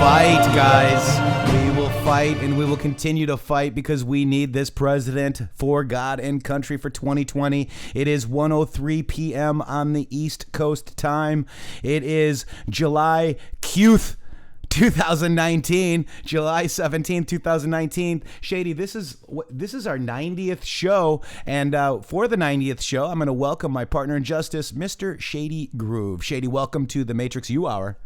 fight, guys. We will fight, and we will continue to fight because we need this president for God and country for 2020. It is 1:03 p.m. on the East Coast time. It is July 2019, July 17th, 2019. Shady, this is our 90th show, and for the 90th show, I'm going to welcome my partner in justice, Mr. Shady Grooove. Shady, welcome to the Matrixxx U Hour.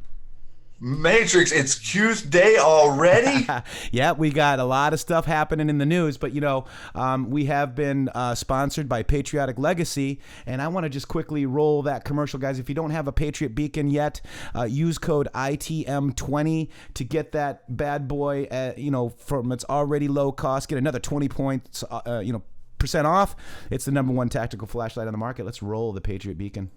Matrixxx, it's Q's Day already? Yeah, we got a lot of stuff happening in the news, but we have been sponsored by Patriotic Legacy, and I want to just quickly roll that commercial, guys. If you don't have a Patriot Beacon yet, use code ITM20 to get that bad boy, from its already low cost. Get another 20 points, percent off. It's the #1 tactical flashlight on the market. Let's roll the Patriot Beacon.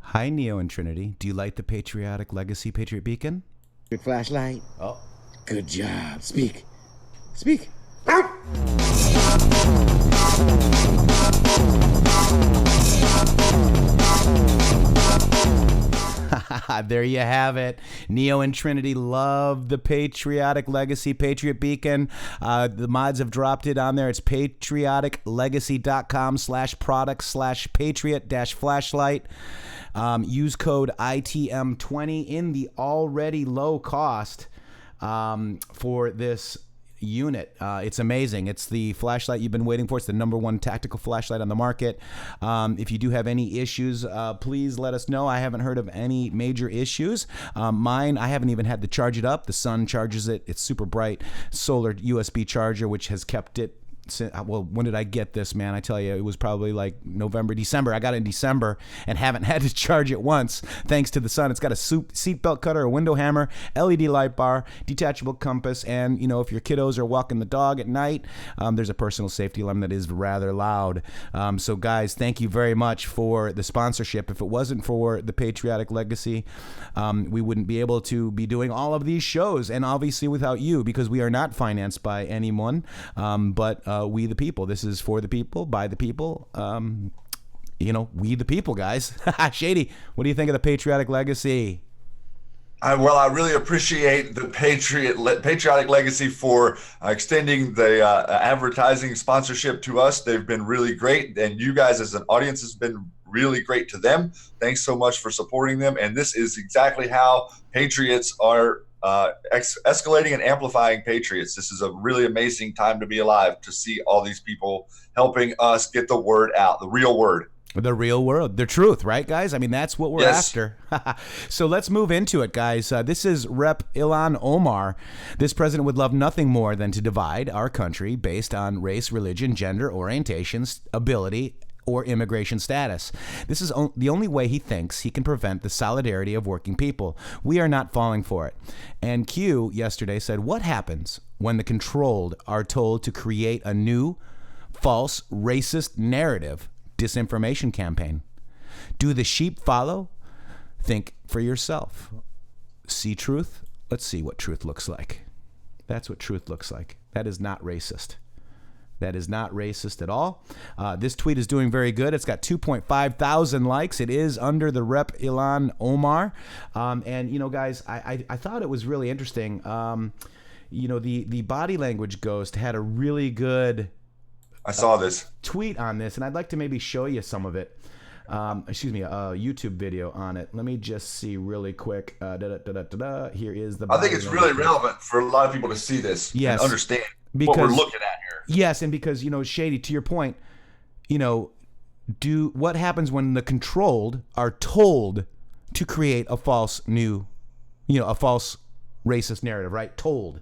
Hi, Neo and Trinity. Do you like the Patriotic Legacy Patriot Beacon? Your flashlight? Oh. Good job. Speak. Speak. There you have it. Neo and Trinity love the Patriotic Legacy Patriot Beacon. The mods have dropped it on there. It's patrioticlegacy.com/product/patriot-flashlight. Use code ITM20 in the already low cost for this unit. It's amazing. It's the flashlight you've been waiting for. It's the #1 tactical flashlight on the market. If you do have any issues, please let us know. I haven't heard of any major issues. Mine, I haven't even had to charge it up. The sun charges it. It's super bright solar USB charger, which has kept it. Well, when did I get this, man? I tell you, it was probably like November, December. I got it in December and haven't had to charge it once thanks to the sun. It's got a seatbelt cutter, a window hammer, LED light bar, detachable compass, and if your kiddos are walking the dog at night, there's a personal safety alarm that is rather loud. So guys, thank you very much for the sponsorship. If it wasn't for the Patriotic Legacy, we wouldn't be able to be doing all of these shows, and obviously without you, because we are not financed by anyone, but we the people. This is for the people, by the people. We the people, guys. Shady, what do you think of the Patriotic Legacy? I really appreciate the Patriotic Legacy for extending the advertising sponsorship to us. They've been really great, and you guys as an audience has been really great to them. Thanks so much for supporting them, and this is exactly how Patriots are escalating and amplifying Patriots. This is a really amazing time to be alive, to see all these people helping us get the word out, the real word. The real world, the truth, right, guys? I mean, that's what we're after. So let's move into it, guys. This is Rep. Ilhan Omar. This president would love nothing more than to divide our country based on race, religion, gender, orientation, ability, or immigration status. This is the only way he thinks he can prevent the solidarity of working people. We are not falling for it. And Q yesterday said, what happens when the controlled are told to create a new, false, racist narrative disinformation campaign? Do the sheep follow? think for yourself. See truth? Let's see what truth looks like. That's what truth looks like. That is not racist. That is not racist at all. This tweet is doing very good. It's got 2.5 thousand likes. It is under the Rep Ilhan Omar. And, you know, guys, I thought it was really interesting. You know, the body language ghost had a really good I saw this tweet on this, and I'd like to maybe show you some of it. Excuse me, a YouTube video on it. Let me just see really quick. Here is the. I think it's really relevant for a lot of people to see this and understand what we're looking at here. Yes, and because, you know, Shady, to your point, you know, what happens when the controlled are told to create a false a false racist narrative, right? Told.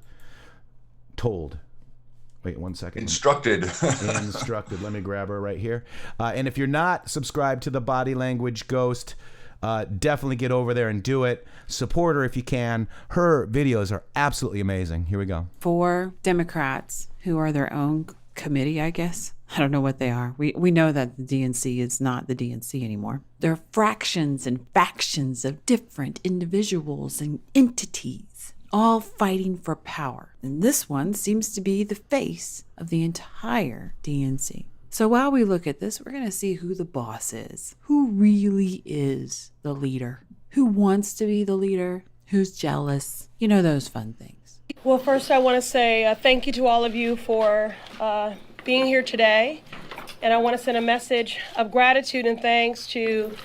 Wait 1 second. Instructed. Instructed. Let me grab her right here. And if you're not subscribed to the Body Language Ghost, definitely get over there and do it. Support her if you can. Her videos are absolutely amazing. Here we go. 4 Democrats who are their own committee, I guess. I don't know what they are. We know that the DNC is not the DNC anymore. They're fractions and factions of different individuals and entities, all fighting for power. And this one seems to be the face of the entire DNC. So while we look at this, we're going to see who the boss is, who really is the leader, who wants to be the leader, who's jealous, you know, those fun things. Well, first I want to say thank you to all of you for being here today. And I want to send a message of gratitude and thanks to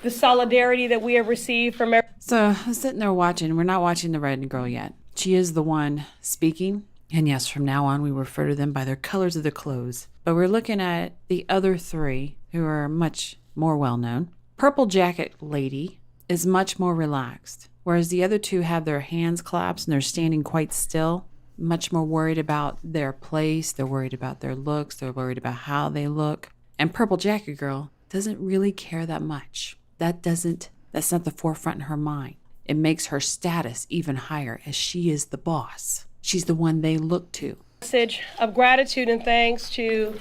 the solidarity that we have received from everyone. So I was sitting there watching. We're not watching the red girl yet. She is the one speaking. And yes, from now on, we refer to them by their colors of their clothes. But we're looking at the other 3 who are much more well-known. Purple Jacket Lady is much more relaxed, whereas the other 2 have their hands clasped and they're standing quite still, much more worried about their place. They're worried about their looks. They're worried about how they look. And Purple Jacket Girl doesn't really care that much. That's not the forefront in her mind. It makes her status even higher as she is the boss. She's the one they look to. Message of gratitude and thanks to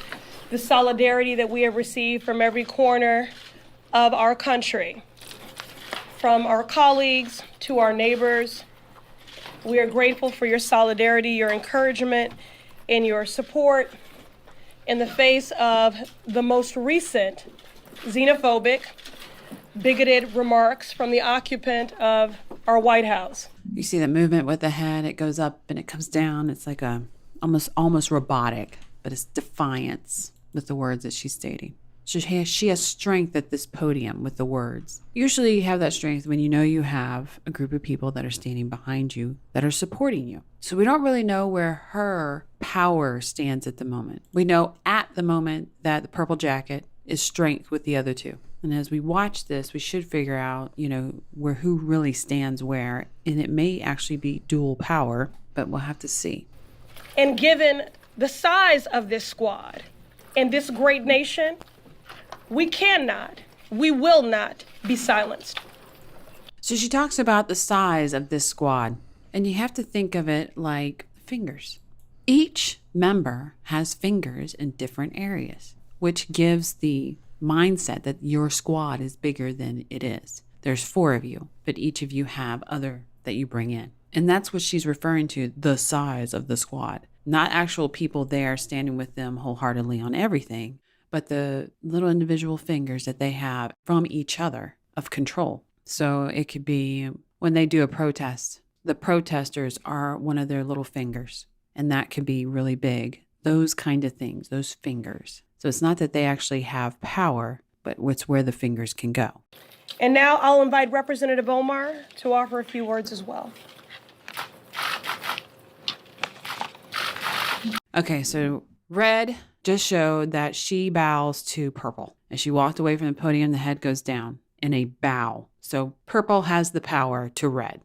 the solidarity that we have received from every corner of our country, from our colleagues to our neighbors. We are grateful for your solidarity, your encouragement, and your support in the face of the most recent xenophobic, bigoted remarks from the occupant of our White House. You see that movement with the head, it goes up and it comes down. It's like almost robotic, but it's defiance with the words that she's stating. She has strength at this podium with the words. Usually you have that strength when you know you have a group of people that are standing behind you, that are supporting you. So we don't really know where her power stands at the moment. We know at the moment that the purple jacket is strength with the other 2. And as we watch this, we should figure out, you know, who really stands where. And it may actually be dual power, but we'll have to see. And given the size of this squad and this great nation, we will not be silenced. So she talks about the size of this squad, and you have to think of it like fingers. Each member has fingers in different areas, which gives the mindset that your squad is bigger than it is. There's 4 of you, but each of you have other that you bring in. And that's what she's referring to, the size of the squad. Not actual people there standing with them wholeheartedly on everything, but the little individual fingers that they have from each other of control. So it could be when they do a protest, the protesters are one of their little fingers, and that could be really big. Those kind of things, those fingers. So it's not that they actually have power, but it's where the fingers can go. And now I'll invite Representative Omar to offer a few words as well. Okay, so Red just showed that she bows to Purple. As she walked away from the podium, the head goes down in a bow. So Purple has the power to Red.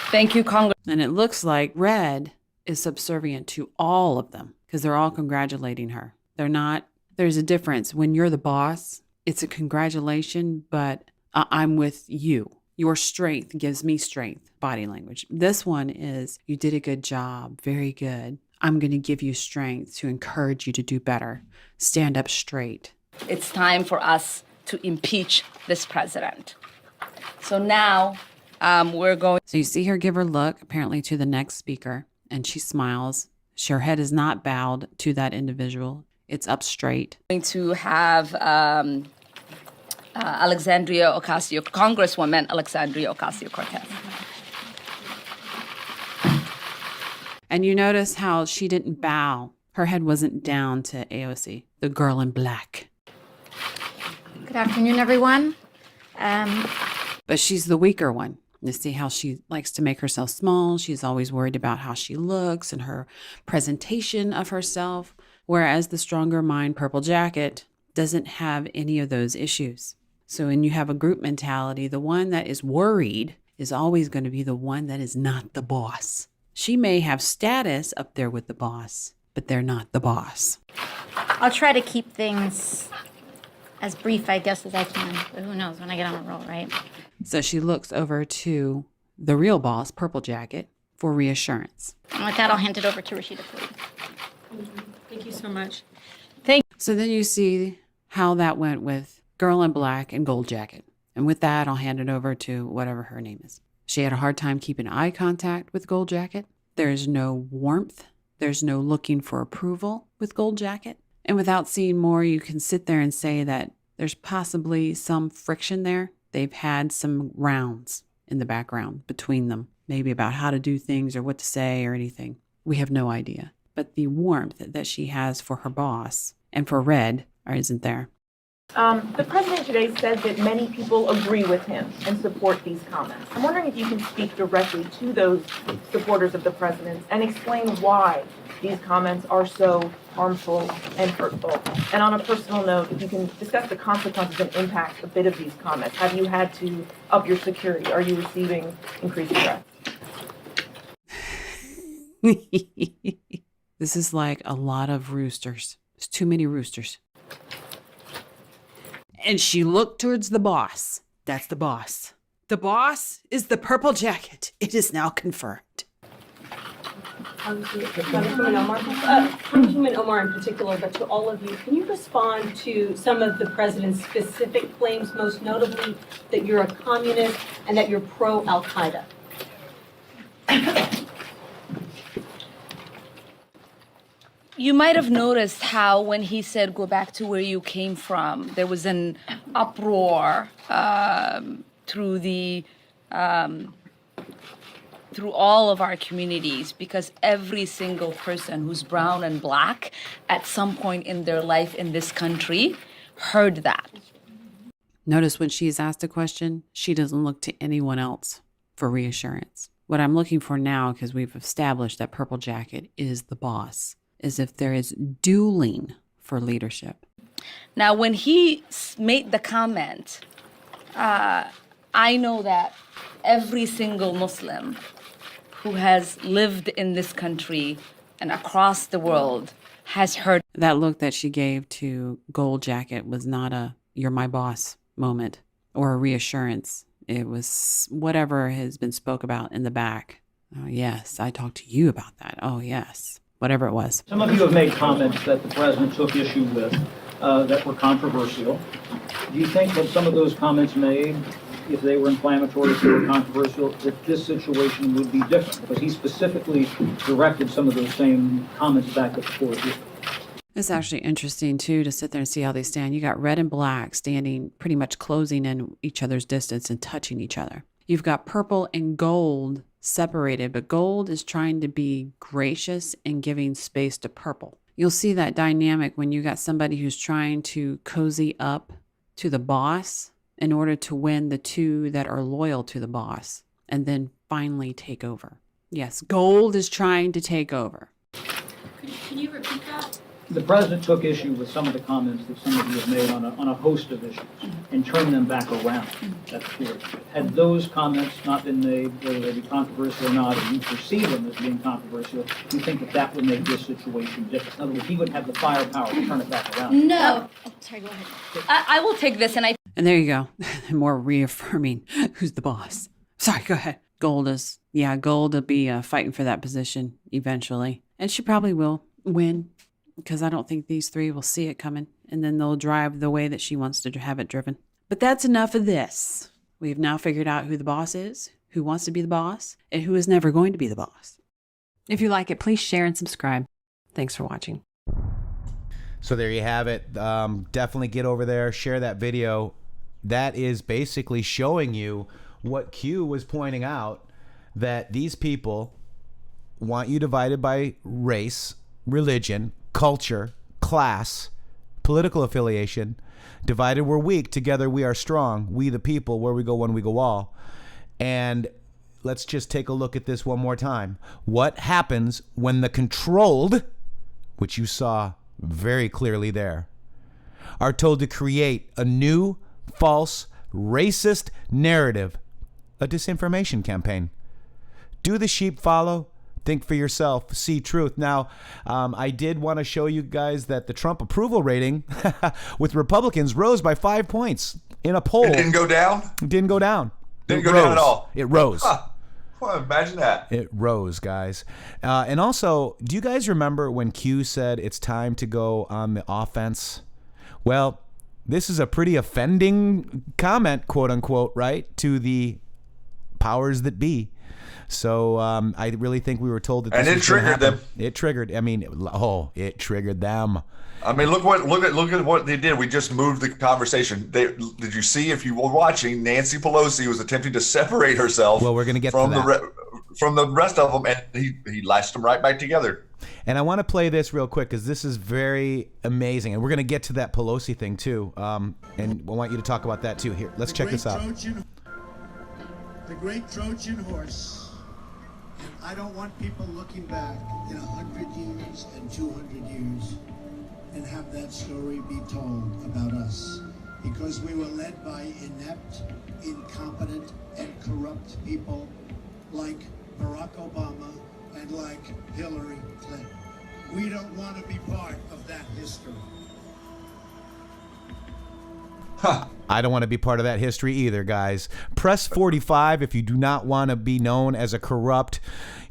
Thank you, Congress. And it looks like Red is subservient to all of them because they're all congratulating her. They're not, there's a difference. When you're the boss, it's a congratulation, but I'm with you. Your strength gives me strength, body language. This one is, you did a good job, very good. I'm going to give you strength to encourage you to do better. Stand up straight. It's time for us to impeach this president. So now we're going. So you see her give her look, apparently to the next speaker, and she smiles. Her head is not bowed to that individual. It's up straight. To have Congresswoman Alexandria Ocasio-Cortez. And you notice how she didn't bow. Her head wasn't down to AOC, the girl in black. Good afternoon, everyone. But she's the weaker one. You see how she likes to make herself small. She's always worried about how she looks and her presentation of herself. Whereas the stronger mind, Purple Jacket, doesn't have any of those issues. So when you have a group mentality, the one that is worried is always going to be the one that is not the boss. She may have status up there with the boss, but they're not the boss. I'll try to keep things as brief, I guess, as I can. But who knows when I get on a roll, right? So she looks over to the real boss, Purple Jacket, for reassurance. And with that, I'll hand it over to Rashida, please. Thank you so much. So then you see how that went with Girl in Black and Gold Jacket. And with that, I'll hand it over to whatever her name is. She had a hard time keeping eye contact with Gold Jacket. There's no warmth. There's no looking for approval with Gold Jacket. And without seeing more, you can sit there and say that there's possibly some friction there. They've had some rounds in the background between them, maybe about how to do things or what to say or anything. We have no idea. But the warmth that she has for her boss and for Red isn't there. The president today said that many people agree with him and support these comments. I'm wondering if you can speak directly to those supporters of the president and explain why these comments are so harmful and hurtful. And on a personal note, if you can discuss the consequences and impact a bit of these comments. Have you had to up your security? Are you receiving increased threats? This is like a lot of roosters. There's too many roosters. And she looked towards the boss. That's the boss. The boss is the Purple Jacket. It is now confirmed. Congresswoman Omar in particular, but to all of you, can you respond to some of the president's specific claims, most notably that you're a communist and that you're pro-Al-Qaeda? You might have noticed how when he said, go back to where you came from, there was an uproar through all of our communities, because every single person who's brown and black at some point in their life in this country heard that. Notice when she's asked a question, she doesn't look to anyone else for reassurance. What I'm looking for now, because we've established that Purple Jacket is the boss, is if there is dueling for leadership. Now, when he made the comment, I know that every single Muslim who has lived in this country and across the world has heard. That look that she gave to Gold Jacket was not a "you're my boss" moment or a reassurance. It was whatever has been spoke about in the back. Oh, yes, I talked to you about that. Oh, yes. Whatever it was. Some of you have made comments that the president took issue with that were controversial. Do you think that some of those comments made, if they were inflammatory, if they were controversial, that this situation would be different? Because he specifically directed some of those same comments back at the floor. It's actually interesting, too, to sit there and see how they stand. You got Red and Black standing pretty much closing in each other's distance and touching each other. You've got Purple and Gold separated, but Gold is trying to be gracious and giving space to Purple. You'll see that dynamic when you got somebody who's trying to cozy up to the boss in order to win the two that are loyal to the boss and then finally take over. Yes, Gold is trying to take over. Can you repeat that? The president took issue with some of the comments that some of you have made on a host of issues and turned them back around. That's clear. Had those comments not been made, whether they be controversial or not, and you perceive them as being controversial, do you think that that would make this situation different? In other words, he would have the firepower to turn it back around. No. Sorry, go ahead. I will take this, and And there you go. More reaffirming who's the boss. Sorry, go ahead. Gold will be fighting for that position eventually. And she probably will win. because I don't think these three will see it coming, and then they'll drive the way that she wants to have it driven. But that's enough of this. We've now figured out who the boss is, who wants to be the boss, and who is never going to be the boss. If you like it, please share and subscribe. Thanks for watching. So there you have it. Definitely get over there, share that video. That is basically showing you what Q was pointing out, that these people want you divided by race, religion, culture, class, political affiliation. Divided we're weak, together we are strong. We the people, where we go one we go all. And let's just take a look at this one more time. What happens when the controlled, which you saw very clearly there, are told to create a new, false, racist narrative, a disinformation campaign? Do the sheep follow? Think for yourself, see truth. Now, I did want to show you guys that the Trump approval rating with Republicans rose by 5 points in a poll. It didn't go down? It didn't go down. Didn't go down at all? It rose. Huh. Well, imagine that. It rose, guys. And also, do you guys remember when Q said it's time to go on the offense? Well, this is a pretty offending comment, quote unquote, right, to the powers that be. So I really think we were told that this and it was gonna triggered happen. them. It triggered. I mean, it triggered them. I mean, look at what they did. We just moved the conversation. Did you see, if you were watching, Nancy Pelosi was attempting to separate herself. Well, we're going to get from to that. From the rest of them, and he lashed them right back together. And I want to play this real quick because this is very amazing, and we're going to get to that Pelosi thing too. And I want you to talk about that too. Here, let's check this out. The great Trojan horse. And I don't want people looking back in 100 years and 200 years and have that story be told about us, because we were led by inept, incompetent, and corrupt people like Barack Obama and like Hillary Clinton. We don't want to be part of that history. I don't want to be part of that history either, guys. Press 45 if you do not want to be known as a corrupt,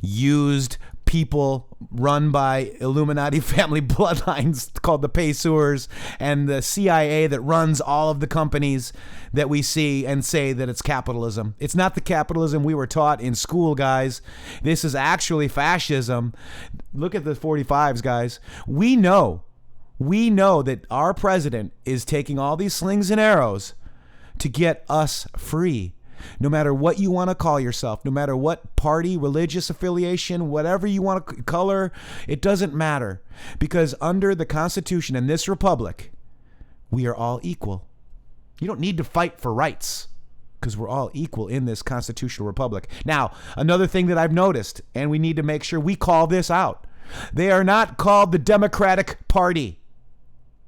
used people run by Illuminati family bloodlines called the Payseurs and the CIA that runs all of the companies that we see and say that it's capitalism. It's not the capitalism we were taught in school, guys. This is actually fascism. Look at the 45s, guys. We know that our president is taking all these slings and arrows to get us free. No matter what you want to call yourself, no matter what party, religious affiliation, whatever you want to color, it doesn't matter. Because under the Constitution in this republic, we are all equal. You don't need to fight for rights because we're all equal in this constitutional republic. Now, another thing that I've noticed, and we need to make sure we call this out, they are not called the Democratic Party,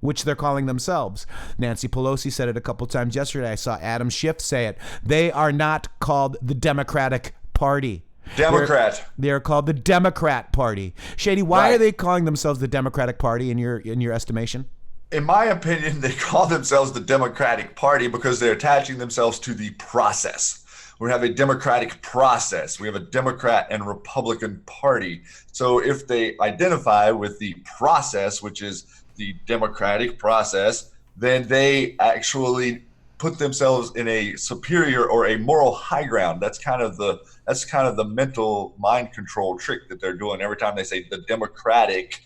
which they're calling themselves. Nancy Pelosi said it a couple times yesterday. I saw Adam Schiff say it. They are not called the Democratic Party. Democrat. They're called the Democrat Party. Shady, why are they calling themselves the Democratic Party in your estimation? In my opinion, they call themselves the Democratic Party because they're attaching themselves to the process. We have a democratic process. We have a Democrat and Republican Party. So if they identify with the process, which is the democratic process, then they actually put themselves in a superior or a moral high ground. That's kind of the mental mind control trick that they're doing. Every time they say the Democratic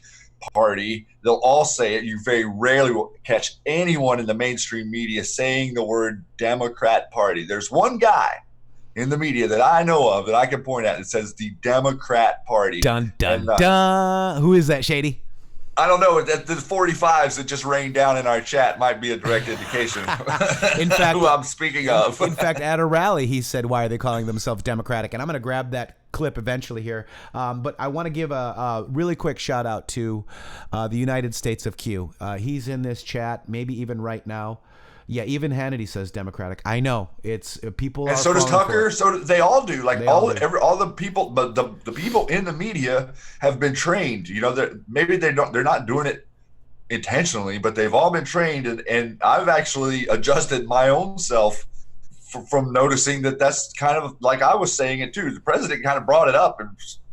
Party, they'll all say it. You very rarely will catch anyone in the mainstream media saying the word Democrat Party. There's one guy in the media that I know of that I can point at that says the Democrat Party. Dun, dun, dun. Who is that, Shady? I don't know. The 45s that just rained down in our chat might be a direct indication in fact, who I'm speaking of. In fact, at a rally, he said, why are they calling themselves Democratic? And I'm going to grab that clip eventually here. But I want to give a really quick shout out to the United States of Q. He's in this chat, maybe even right now. Yeah, even Hannity says Democratic. I know it's people. And so does Tucker. So they all do. Like all the people, but the people in the media have been trained. You know, maybe they're not doing it intentionally, but they've all been trained. And I've actually adjusted my own self from noticing that's kind of like I was saying it too. The president kind of brought it up and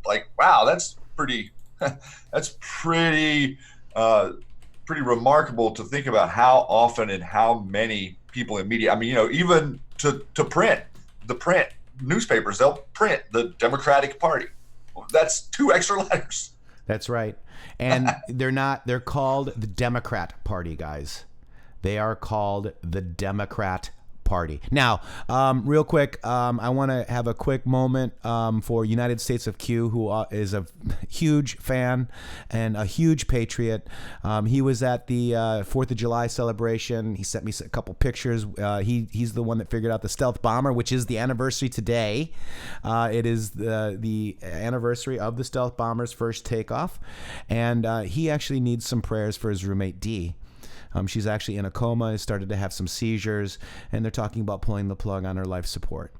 like, wow, that's pretty. That's pretty pretty remarkable to think about how often and how many people in media, I mean, even to print, the print newspapers, they'll print the Democratic Party. That's 2 extra letters. That's right. And they're called the Democrat Party, guys. They are called the Democrat Party. Now, real quick, I want to have a quick moment for United States of Q, who is a huge fan and a huge patriot. He was at the 4th of July celebration. He sent me a couple pictures. He's the one that figured out the stealth bomber, which is the anniversary today. It is the anniversary of the stealth bomber's first takeoff. And he actually needs some prayers for his roommate, Dee. She's actually in a coma, has started to have some seizures, and they're talking about pulling the plug on her life support.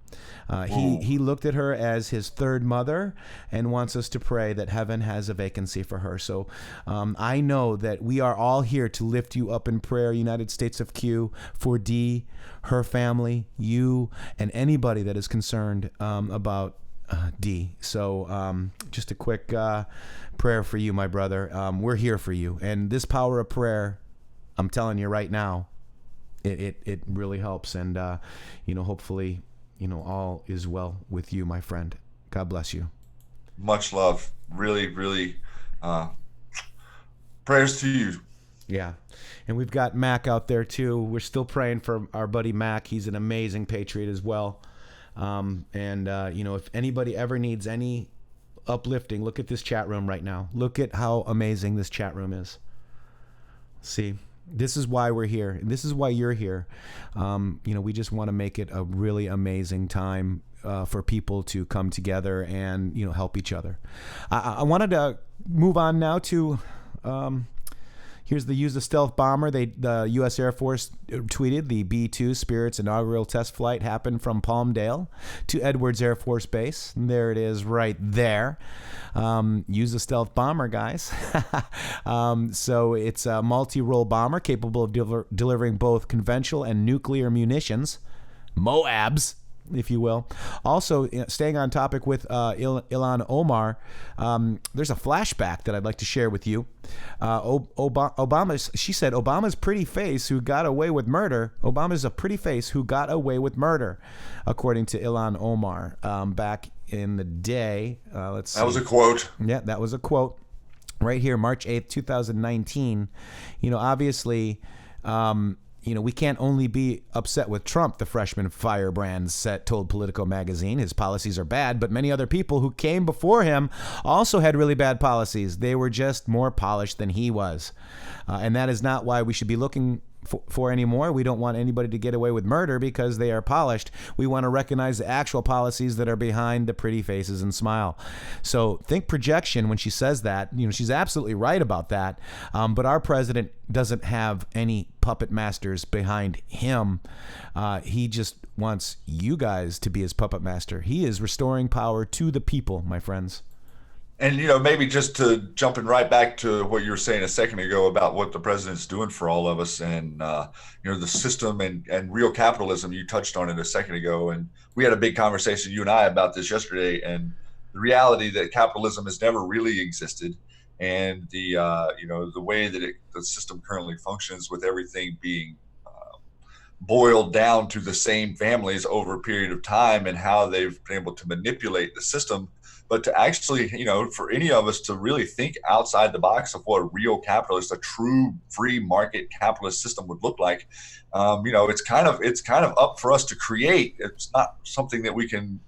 He looked at her as his third mother and wants us to pray that heaven has a vacancy for her. So I know that we are all here to lift you up in prayer, United States of Q, for Dee, her family, you, and anybody that is concerned about Dee. So just a quick prayer for you, my brother. We're here for you. And this power of prayer, I'm telling you right now, it really helps. And, hopefully, all is well with you, my friend. God bless you. Much love. Really, really, prayers to you. Yeah. And we've got Mac out there too. We're still praying for our buddy Mac. He's an amazing patriot as well. If anybody ever needs any uplifting, look at this chat room right now. Look at how amazing this chat room is. See? This is why we're here. And this is why you're here. We just want to make it a really amazing time for people to come together and, help each other. I wanted to move on now to, here's the use of stealth bomber. The U.S. Air Force tweeted the B-2 Spirit's inaugural test flight happened from Palmdale to Edwards Air Force Base. And there it is right there. Use a stealth bomber, guys. So it's a multi-role bomber capable of delivering both conventional and nuclear munitions, MOABs, if you will. Also, staying on topic with Ilhan Omar, there's a flashback that I'd like to share with you. She said Obama's pretty face who got away with murder. Obama's a pretty face who got away with murder, according to Ilhan Omar. Back in the day, let's see. That was a quote. Yeah, that was a quote. Right here, March 8th, 2019. Obviously, we can't only be upset with Trump, the freshman firebrand told Politico magazine. His policies are bad, but many other people who came before him also had really bad policies. They were just more polished than he was. And that is not why we should be looking for anymore. We don't want anybody to get away with murder because they are polished. We want to recognize the actual policies that are behind the pretty faces and smile. So think projection when she says that. She's absolutely right about that. But our president doesn't have any puppet masters behind him. He just wants you guys to be his puppet master. He is restoring power to the people, my friends. And, maybe just to jumping right back to what you were saying a second ago about what the president's doing for all of us and, the system and real capitalism, you touched on it a second ago. And we had a big conversation, you and I, about this yesterday, and the reality that capitalism has never really existed. And the way that the system currently functions, with everything being boiled down to the same families over a period of time, and how they've been able to manipulate the system. But to actually, for any of us to really think outside the box of what a real capitalist, a true free market capitalist system would look like, it's kind of up for us to create. It's not something that we can.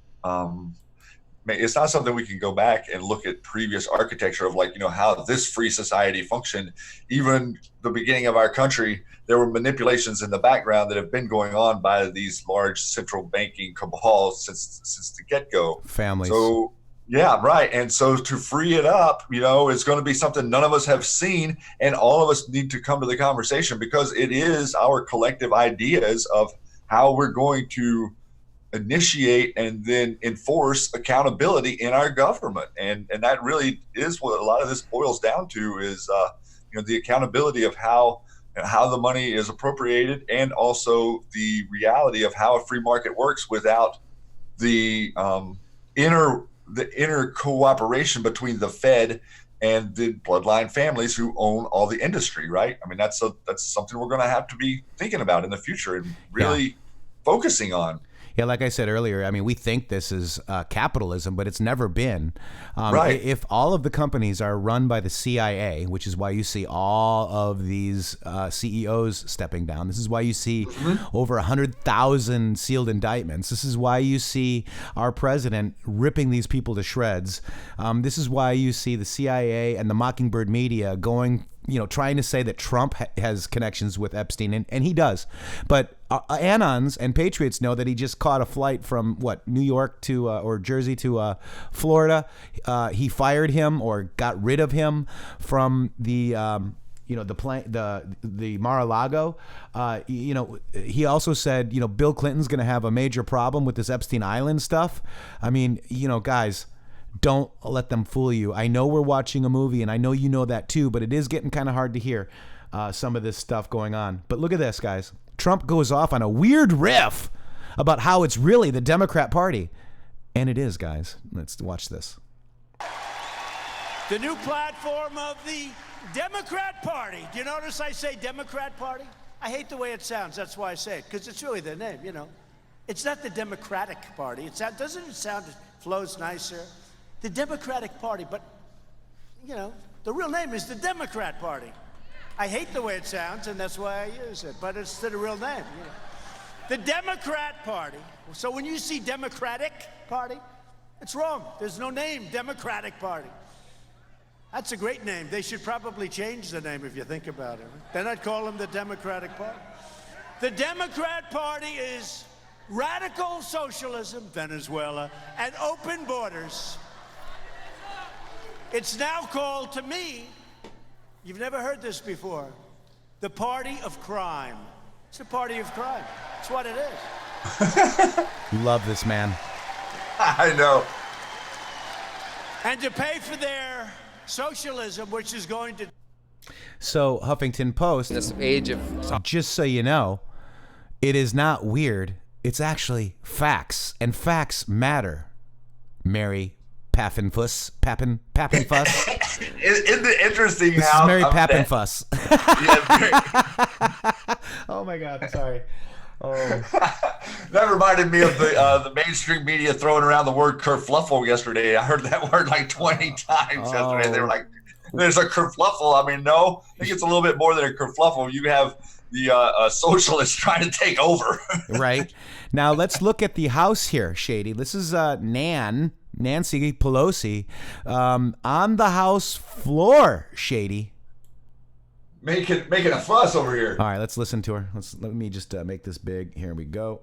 It's not something we can go back and look at previous architecture of how this free society functioned. Even the beginning of our country, there were manipulations in the background that have been going on by these large central banking cabals since the get-go. Families. So. Yeah, right. And so to free it up, it's going to be something none of us have seen, and all of us need to come to the conversation, because it is our collective ideas of how we're going to initiate and then enforce accountability in our government. And that really is what a lot of this boils down to, is the accountability of how the money is appropriated, and also the reality of how a free market works without the inner cooperation between the Fed and the bloodline families who own all the industry, right? I mean, that's something we're going to have to be thinking about in the future and really focusing on. Yeah, like I said earlier, I mean, we think this is capitalism, but it's never been. Right. If all of the companies are run by the CIA, which is why you see all of these CEOs stepping down. This is why you see over 100,000 sealed indictments. This is why you see our president ripping these people to shreds. This is why you see the CIA and the Mockingbird media going, trying to say that Trump has connections with Epstein, and he does. But Anons and Patriots know that he just caught a flight from New York to or Jersey to Florida. He fired him or got rid of him from the the plane, the Mar-a-Lago. He also said Bill Clinton's going to have a major problem with this Epstein Island stuff. I mean, guys, don't let them fool you. I know we're watching a movie, and I know you know that too, but it is getting kind of hard to hear some of this stuff going on. But look at this, guys. Trump goes off on a weird riff about how it's really the Democrat Party. And it is, guys. Let's watch this. The new platform of the Democrat Party. Do you notice I say Democrat Party? I hate the way it sounds. That's why I say it, because it's really their name, It's not the Democratic Party. Doesn't it sound, it flows nicer? The Democratic Party, but, the real name is the Democrat Party. I hate the way it sounds, and that's why I use it, but it's the real name. The Democrat Party. So when you see Democratic Party, it's wrong. There's no name, Democratic Party. That's a great name. They should probably change the name if you think about it. Then I'd call them the Democratic Party. The Democrat Party is radical socialism, Venezuela, and open borders. It's now called, to me, you've never heard this before, the party of crime. It's the party of crime. That's what it is. Love this man. I know. And to pay for their socialism, which is going to... So, Huffington Post, this age of... just so you know, it is not weird. It's actually facts, and facts matter. Mary Pappenfuss. Isn't it interesting this how... This is Mary Pappenfuss. Oh my God, sorry. Oh. That reminded me of the mainstream media throwing around the word kerfluffle yesterday. I heard that word like 20 times yesterday. They were like, there's a kerfluffle. I mean, no, I think it's a little bit more than a kerfluffle. You have the socialists trying to take over. Right. Now, let's look at the House here, Shady. This is Nancy Pelosi on the House floor, Shady. Making a fuss over here. All right, let's listen to her. Let me just make this big. Here we go.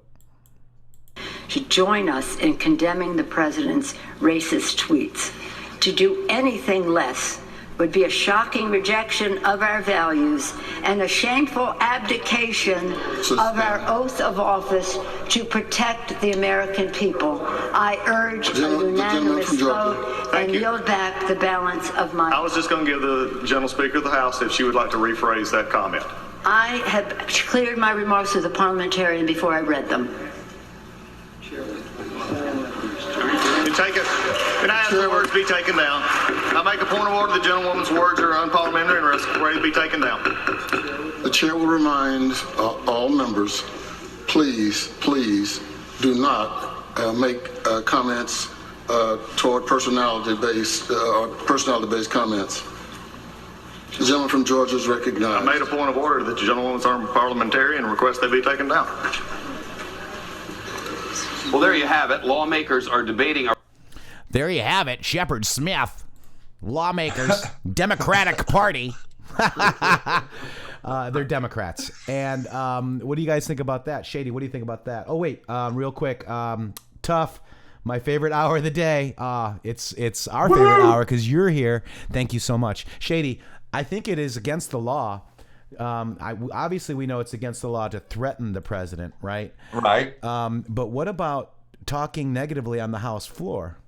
To join us in condemning the president's racist tweets. To do anything less would be a shocking rejection of our values and a shameful abdication of our oath of office to protect the American people. I urge a unanimous vote and yield back the balance of my... I was just going to give the General Speaker of the House if she would like to rephrase that comment. I have cleared my remarks with the parliamentarian before I read them. Can I ask the words be taken down? I make a point of order. The gentlewoman's words are unparliamentary and ready to be taken down. The chair will remind all members, please do not make comments toward personality-based comments. The gentleman from Georgia is recognized. I made a point of order that the gentlewoman's unparliamentary and request they be taken down. Well, there you have it. Lawmakers are debating. There you have it. Shepard Smith. Lawmakers. Democratic Party. They're Democrats. And what do you guys think about that? Shady, what do you think about that? Oh, wait. Real quick. Tough. My favorite hour of the day. It's our favorite hour because you're here. Thank you so much. Shady, I think it is against the law. Obviously, we know it's against the law to threaten the president, right? Right. But what about talking negatively on the House floor?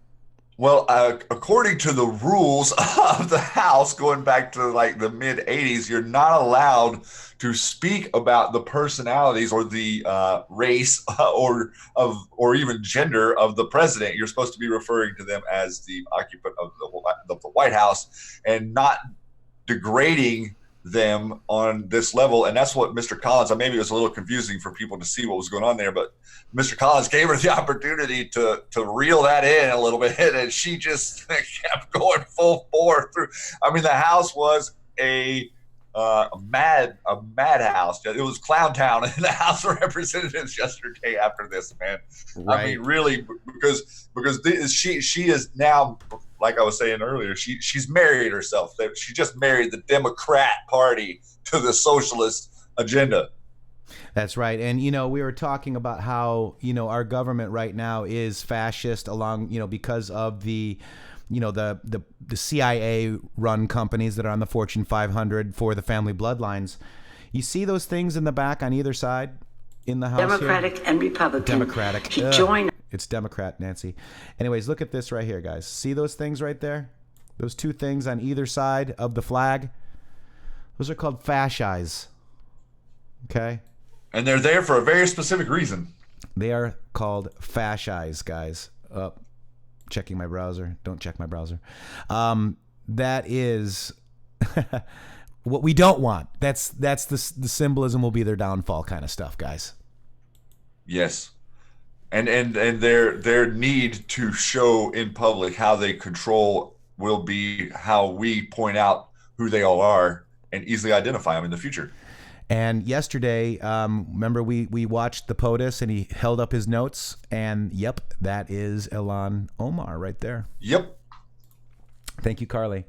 Well, according to the rules of the House, going back to like the mid 80s, you're not allowed to speak about the personalities or the race or even gender of the president. You're supposed to be referring to them as the occupant of the White House and not degrading them on this level. And that's what Mr. Collins, maybe it was a little confusing for people to see what was going on there, but Mr. Collins gave her the opportunity to reel that in a little bit, and she just kept going full bore through. I mean, the House was a madhouse. It was Clown Town in the House of Representatives yesterday after this, man. Right. I mean, really, because she is now, like I was saying earlier, she's married herself. She just married the Democrat Party to the socialist agenda. That's right. And, we were talking about how, our government right now is fascist along, because of the CIA run companies that are on the Fortune 500 for the family bloodlines. You see those things in the back on either side in the House Democratic here? And Republican. Democratic. She joined. It's Democrat, Nancy. Anyways, look at this right here, guys. See those things right there? Those two things on either side of the flag? Those are called fascists. Okay? And they're there for a very specific reason. They are called fascists, guys. Checking my browser. Don't check my browser. That is what we don't want. That's the symbolism will be their downfall kind of stuff, guys. Yes. And their need to show in public how they control will be how we point out who they all are and easily identify them in the future. And yesterday, remember we watched the POTUS and he held up his notes, and yep, that is Ilhan Omar right there. Yep. Thank you, Carly.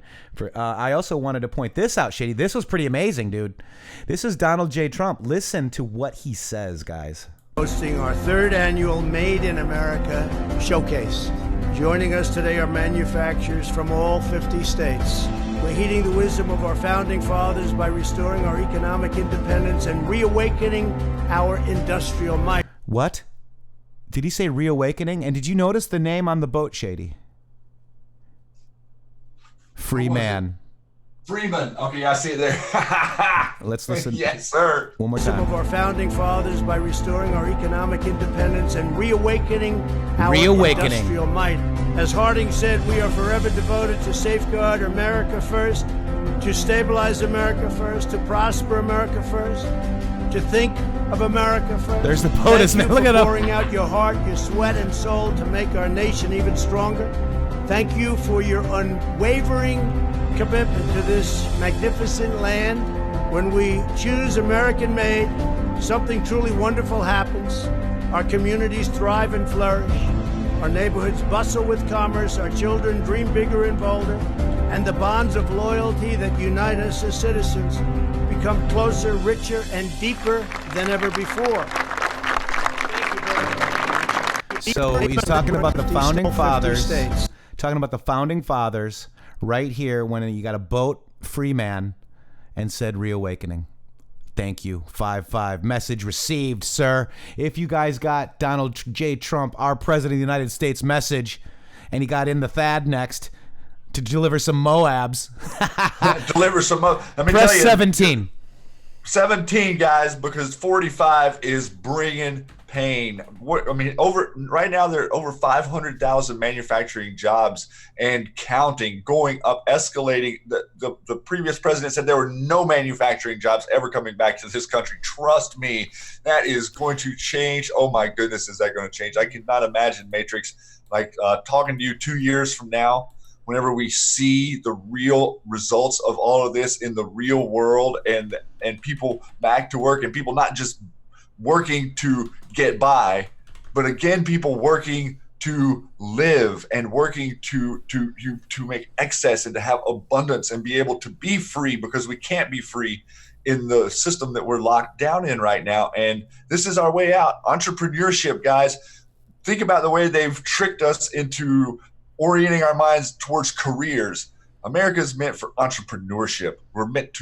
I also wanted to point this out, Shady. This was pretty amazing, dude. This is Donald J. Trump. Listen to what he says, guys. Hosting our third annual Made in America Showcase. Joining us today are manufacturers from all 50 states. We're heeding the wisdom of our founding fathers by restoring our economic independence and reawakening our industrial might. What? Did he say reawakening? And did you notice the name on the boat, Shady? Freeman. Freeman. Okay, I see it there. Let's listen. Yes, sir. One more Some time. of our founding fathers by restoring our economic independence and reawakening our industrial might. As Harding said, we are forever devoted to safeguard America first, to stabilize America first, to prosper America first, to think of America first. There's the POTUS, man. Look at him. Pouring out your heart, your sweat, and soul to make our nation even stronger. Thank you for your unwavering commitment to this magnificent land. When we choose American-made, something truly wonderful happens. Our communities thrive and flourish. Our neighborhoods bustle with commerce. Our children dream bigger and bolder. And the bonds of loyalty that unite us as citizens become closer, richer, and deeper than ever before. So he's talking about the founding fathers. Talking about the founding fathers right here when you got a boat, free man, and said reawakening. Thank you. 5-5. Message received, sir. If you guys got Donald J. Trump, our president of the United States, message, and he got in the Thad next to deliver some Moabs. Deliver some Moabs. Press 17. 17, guys, because 45 is bringing pain. Right now there are over 500,000 manufacturing jobs and counting, going up, escalating. The previous president said there were no manufacturing jobs ever coming back to this country. Trust me, that is going to change. Oh my goodness, is that going to change? I cannot imagine, Matrixx, talking to you 2 years from now, whenever we see the real results of all of this in the real world, and people back to work, and people not just working to get by, but again, people working to live and working to make excess and to have abundance and be able to be free, because we can't be free in the system that we're locked down in right now. And this is our way out. Entrepreneurship, guys. Think about the way they've tricked us into orienting our minds towards careers. America is meant for entrepreneurship. We're meant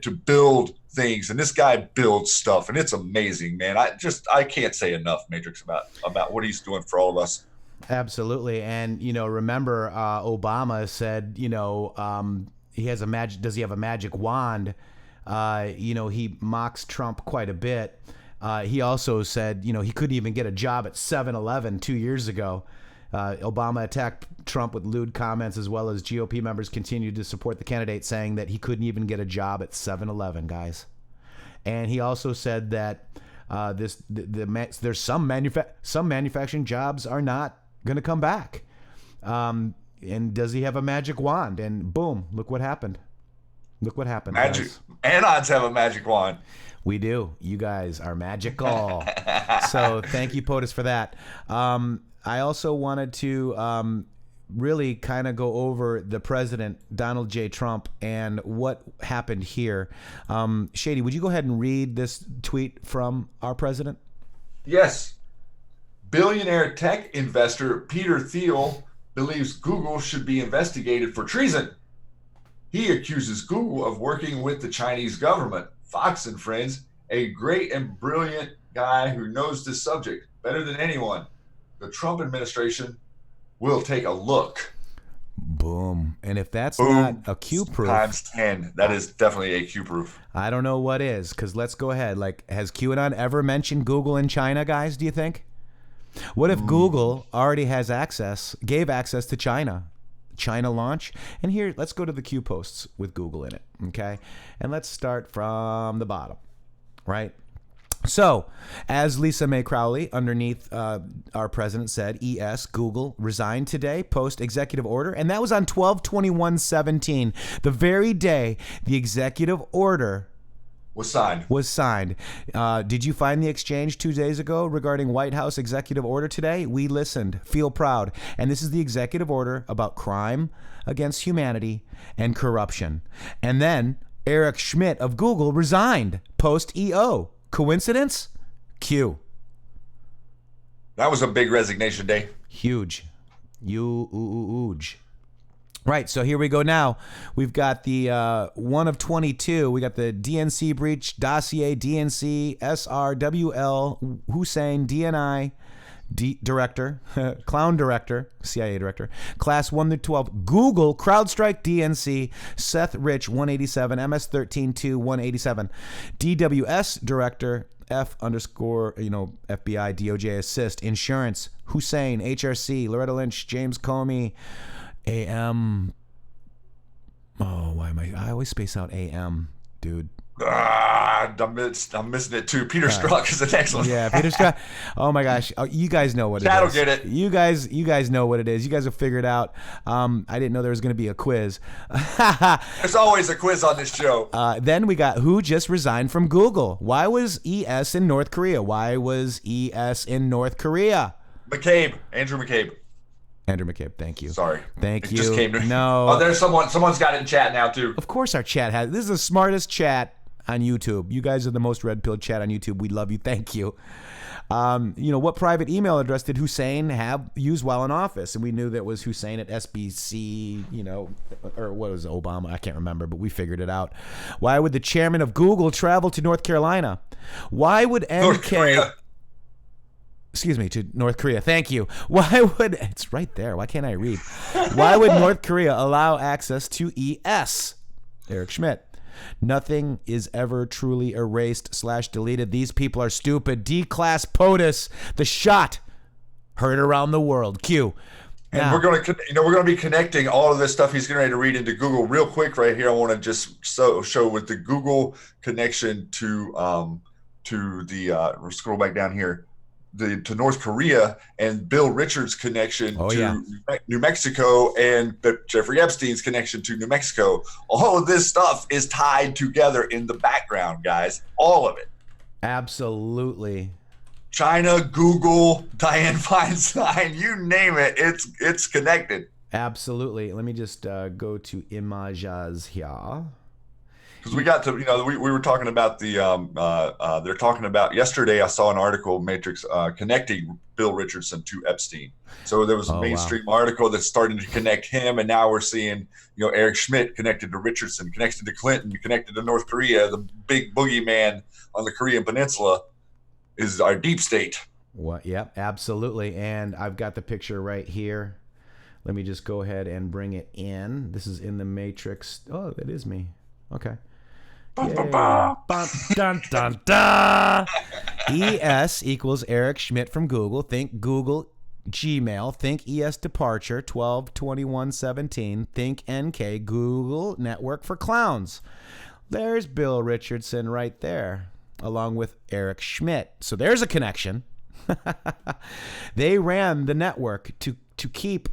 to build things, and this guy builds stuff, and it's amazing, man. I can't say enough, Matrixx, about what he's doing for all of us. Absolutely. And, remember, Obama said, he has does he have a magic wand? He mocks Trump quite a bit. He also said, he couldn't even get a job at 7-Eleven 2 years ago. Obama attacked Trump with lewd comments, as well as GOP members continued to support the candidate, saying that he couldn't even get a job at 7-Eleven, guys. And he also said that there's some manufacturing jobs are not going to come back. And does he have a magic wand? And boom, look what happened. Look what happened. Magic. Guys. Anons have a magic wand. We do. You guys are magical. So thank you, POTUS, for that. I also wanted to really kind of go over the president, Donald J. Trump, and what happened here. Shady, would you go ahead and read this tweet from our president? Yes. Billionaire tech investor Peter Thiel believes Google should be investigated for treason. He accuses Google of working with the Chinese government. Fox and Friends, a great and brilliant guy who knows this subject better than anyone. The Trump administration will take a look. Boom. And if that's not a Q proof times 10, that is definitely a Q proof. I don't know what is, because let's go ahead. Like, has QAnon ever mentioned Google in China, guys, do you think? What if Google already gave access to China launch? And here, let's go to the Q posts with Google in it, okay? And let's start from the bottom, right? So, as Lisa Mae Crowley, underneath our president, said, ES, Google, resigned today, post executive order. And that was on 12/21/17, the very day the executive order was signed. Did you find the exchange 2 days ago regarding White House executive order today? We listened. Feel proud. And this is the executive order about crime against humanity and corruption. And then Eric Schmidt of Google resigned post EO. Coincidence? Q. That was a big resignation day. Huge. Huge. Right, so here we go now. We've got the 1 of 22. We got the DNC breach dossier, DNC, SRWL, Hussein, DNI, director, clown director, CIA director, class 1 through 12, Google, CrowdStrike, DNC, Seth Rich, 187, MS-13-2, 187, DWS director, FBI, DOJ assist, insurance, Hussein, HRC, Loretta Lynch, James Comey, AM. Oh, why am I always space out AM, dude. I'm missing it too. Peter Strzok is the next one. Yeah, Peter Strzok. Oh my gosh, you guys know what it is. That'll get it. You guys know what it is. You guys will figure it out. I didn't know there was going to be a quiz. There's always a quiz on this show. Then we got who just resigned from Google. Why was ES in North Korea? Andrew McCabe. Andrew McCabe, thank you. Sorry. Thank you. Just came to No. Oh, there's someone's got it in chat now too. Of course our chat has. This is the smartest chat on YouTube. You guys are the most red-pilled chat on YouTube. We love you. Thank you. What private email address did Hussein have used while in office? And we knew that was Hussein at SBC, or what was Obama? I can't remember, but we figured it out. Why would the chairman of Google travel to North Carolina? Why would NK... Excuse me, to North Korea. Thank you. It's right there. Why can't I read? Why would North Korea allow access to ES? Eric Schmidt. Nothing is ever truly erased/deleted. These people are stupid. D-class POTUS. The shot heard around the world. Q. And now, we're going to be connecting all of this stuff he's getting ready to read into Google real quick right here. I want to just show with the Google connection to the we'll scroll back down here. To North Korea and Bill Richards' connection to New Mexico and Jeffrey Epstein's connection to New Mexico. All of this stuff is tied together in the background, guys. All of it. Absolutely. China, Google, Dianne Feinstein, you name it. It's connected. Absolutely. Let me just go to images here. Because we got to, we were talking about they're talking about, yesterday I saw an article, Matrixxx, connecting Bill Richardson to Epstein. So there was a mainstream article that's starting to connect him, and now we're seeing, Eric Schmidt connected to Richardson, connected to Clinton, connected to North Korea. The big boogeyman on the Korean Peninsula is our deep state. What? Yep, absolutely. And I've got the picture right here. Let me just go ahead and bring it in. This is in the Matrixxx. Oh, that is me. Okay. Dun, dun, dun. ES equals Eric Schmidt from Google. Think Google Gmail. Think ES Departure 12/21/17. Think NK Google Network for Clowns. There's Bill Richardson right there, along with Eric Schmidt. So there's a connection. They ran the network to keep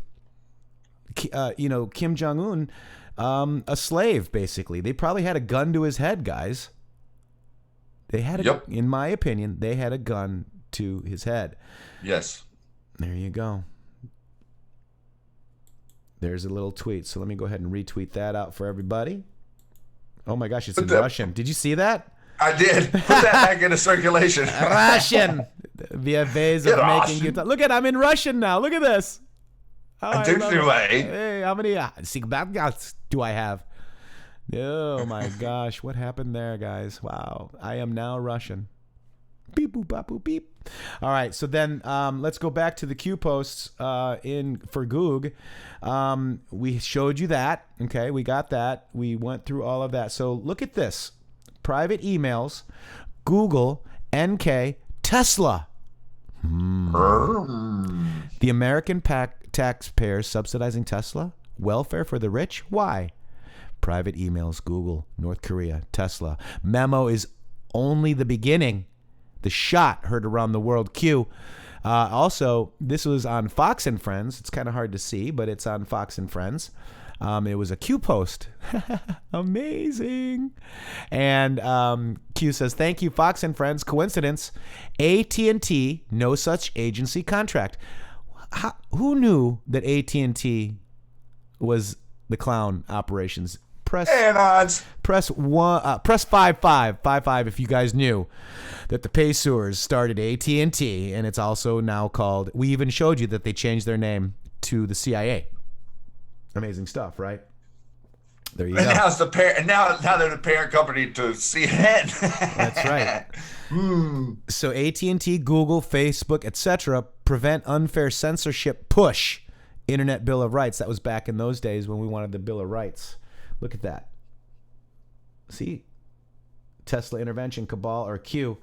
Kim Jong-un a slave, basically. They probably had a gun to his head, guys. They had in my opinion, they had a gun to his head. Yes. There you go. There's a little tweet. So let me go ahead and retweet that out for everybody. Oh my gosh, it's in Russian. Did you see that? I did. Put that back into circulation. Russian. Via ways of making you look at, I'm in Russian now. Look at this. Oh, hey, how many do I have? Oh my gosh, what happened there, guys? Wow, I am now Russian. Beep boop bop boop beep. All right, so then let's go back to the Q posts for GOOG. We showed you that. Okay, we got that. We went through all of that. So look at this: private emails, Google, NK, Tesla. The American taxpayers subsidizing Tesla? Welfare for the rich? Why? Private emails, Google, North Korea, Tesla. Memo is only the beginning. The shot heard around the world. Q. Also, this was on Fox and Friends. It's kind of hard to see, but it's on Fox and Friends. It was a Q post. Amazing. And Q says, thank you, Fox and Friends. Coincidence. AT&T, no such agency contract. Who knew that AT&T was the clown operations? Press 55 if you guys knew that the Pacers started AT&T, and it's also now called, we even showed you that they changed their name to the CIA. Amazing stuff, right? There you go. Now they're the parent company to CNN. That's right. So AT&T, Google, Facebook, etc. prevent unfair censorship push Internet Bill of Rights. That was back in those days when we wanted the Bill of Rights. Look at that. See? Tesla intervention, cabal, or Q.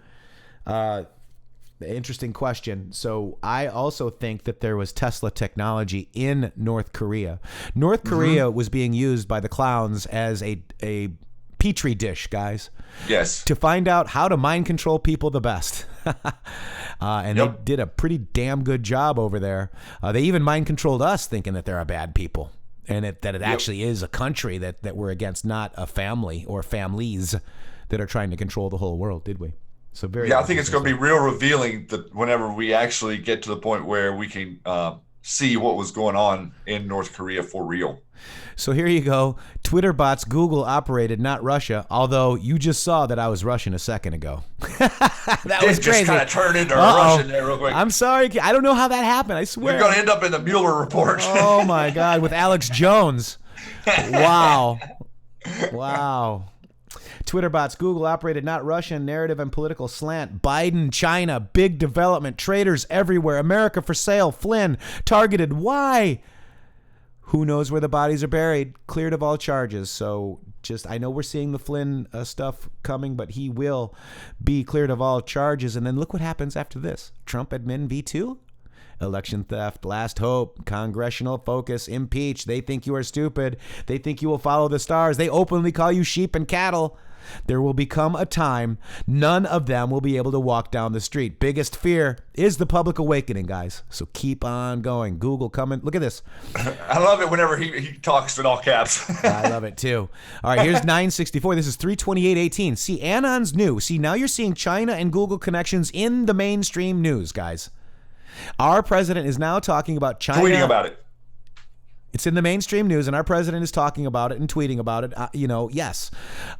Interesting question. So I also think that there was Tesla technology in North Korea. North Korea was being used by the clowns as a petri dish, guys. Yes. To find out how to mind control people the best. And they did a pretty damn good job over there. They even mind controlled us, thinking that there are bad people. And that it actually is a country that we're against, not a family or families that are trying to control the whole world, did we? So I think it's going to be real revealing that whenever we actually get to the point where we can see what was going on in North Korea for real. So here you go. Twitter bots, Google operated, not Russia, although you just saw that I was Russian a second ago. That was crazy. Just kind of turned into Russian there real quick. I'm sorry. I don't know how that happened. I swear. You're going to end up in the Mueller report. Oh, my God, with Alex Jones. Wow. Wow. Twitter bots, Google operated, not Russian, narrative and political slant. Biden, China, big development, traders everywhere. America for sale, Flynn, targeted. Why? Who knows where the bodies are buried? Cleared of all charges. So I know we're seeing the Flynn stuff coming, but he will be cleared of all charges. And then look what happens after this. Trump admin V2? Election theft, last hope, congressional focus, impeach. They think you are stupid. They think you will follow the stars. They openly call you sheep and cattle. There will become a time none of them will be able to walk down the street. Biggest fear is the public awakening, guys. So keep on going. Google coming. Look at this. I love it whenever he talks in all caps. I love it too. All right, here's 964. This is 32818. See, Anon's new. See, now you're seeing China and Google connections in the mainstream news, guys. Our president is now talking about China. Tweeting about it. It's in the mainstream news, and our president is talking about it and tweeting about it. Yes.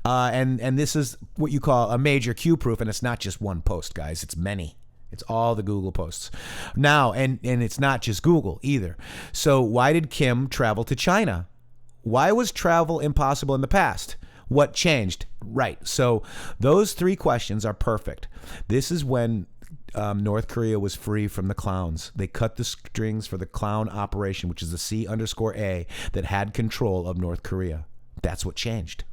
And this is what you call a major Q-proof, and it's not just one post, guys. It's many. It's all the Google posts. Now, and it's not just Google either. So why did Kim travel to China? Why was travel impossible in the past? What changed? Right. So those three questions are perfect. This is when North Korea was free from the clowns. They cut the strings for the clown operation, which is the C_A that had control of North Korea. That's what changed.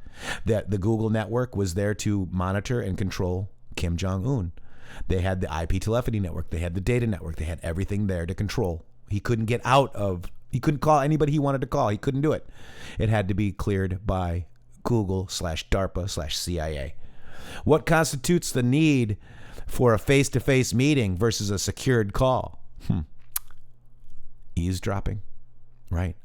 That the Google network was there to monitor and control Kim Jong-un. They had the IP telephony network. They had the data network. They had everything there to control. He couldn't call anybody he wanted to call. He couldn't do it. It had to be cleared by Google/DARPA/CIA. What constitutes the need for a face-to-face meeting versus a secured call? Eavesdropping, right?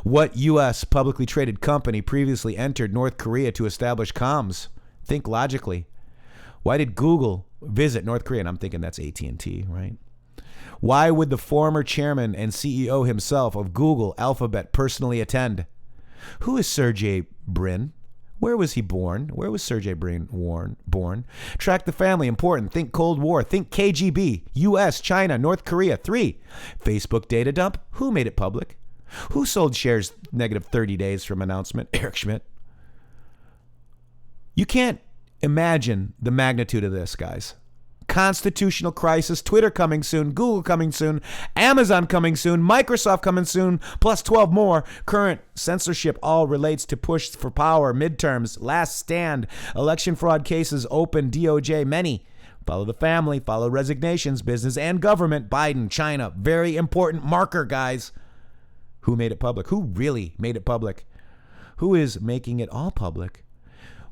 What U.S. publicly traded company previously entered North Korea to establish comms? Think logically. Why did Google visit North Korea? And I'm thinking that's AT&T, right? Why would the former chairman and CEO himself of Google Alphabet personally attend? Who is Sergey Brin? Where was he born? Where was Sergey Brin born? Track the family, important. Think Cold War. Think KGB, U.S., China, North Korea. 3, Facebook data dump. Who made it public? Who sold shares negative 30 days from announcement? Eric Schmidt. You can't imagine the magnitude of this, guys. Constitutional crisis, Twitter coming soon, Google coming soon, Amazon coming soon, Microsoft coming soon, plus 12 more. Current censorship all relates to push for power, midterms, last stand, election fraud cases open, DOJ, many. Follow the family, follow resignations, business and government, Biden, China. Very important marker, guys. Who made it public? Who really made it public? Who is making it all public?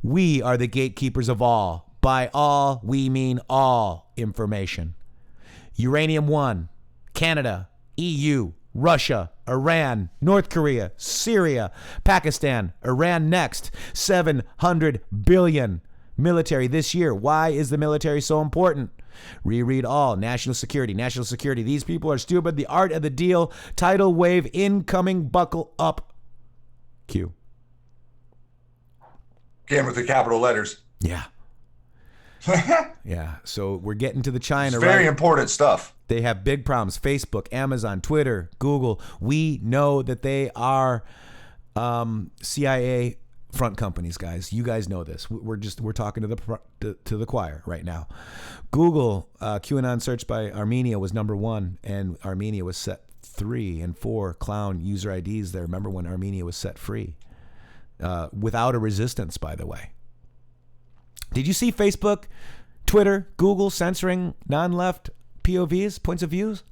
We are the gatekeepers of all. By all, we mean all information. Uranium One, Canada, EU, Russia, Iran, North Korea, Syria, Pakistan, Iran next. 700 billion military this year. Why is the military so important? Reread all. National security, national security. These people are stupid. The art of the deal. Tidal wave incoming. Buckle up. Q. Again with the capital letters. Yeah. Yeah. So we're getting to the China. It's very important stuff. They have big problems. Facebook, Amazon, Twitter, Google. We know that they are CIA front companies, guys. You guys know this. We're talking to the choir right now. Google QAnon search by Armenia was #1, and Armenia was set 3 and 4 clown user IDs there. Remember when Armenia was set free without a resistance, by the way. Did you see Facebook, Twitter, Google censoring non-left POVs, points of views?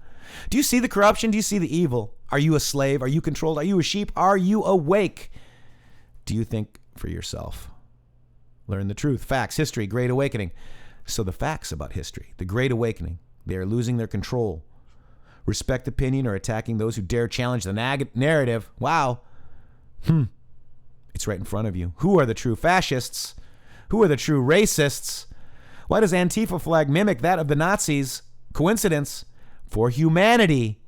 Do you see the corruption? Do you see the evil? Are you a slave? Are you controlled? Are you a sheep? Are you awake? Do you think for yourself? Learn the truth. Facts, history, Great Awakening. So the facts about history, the Great Awakening, they are losing their control. Respect opinion or attacking those who dare challenge the narrative. Wow. It's right in front of you. Who are the true fascists? Who are the true racists? Why does Antifa flag mimic that of the Nazis? Coincidence? For humanity.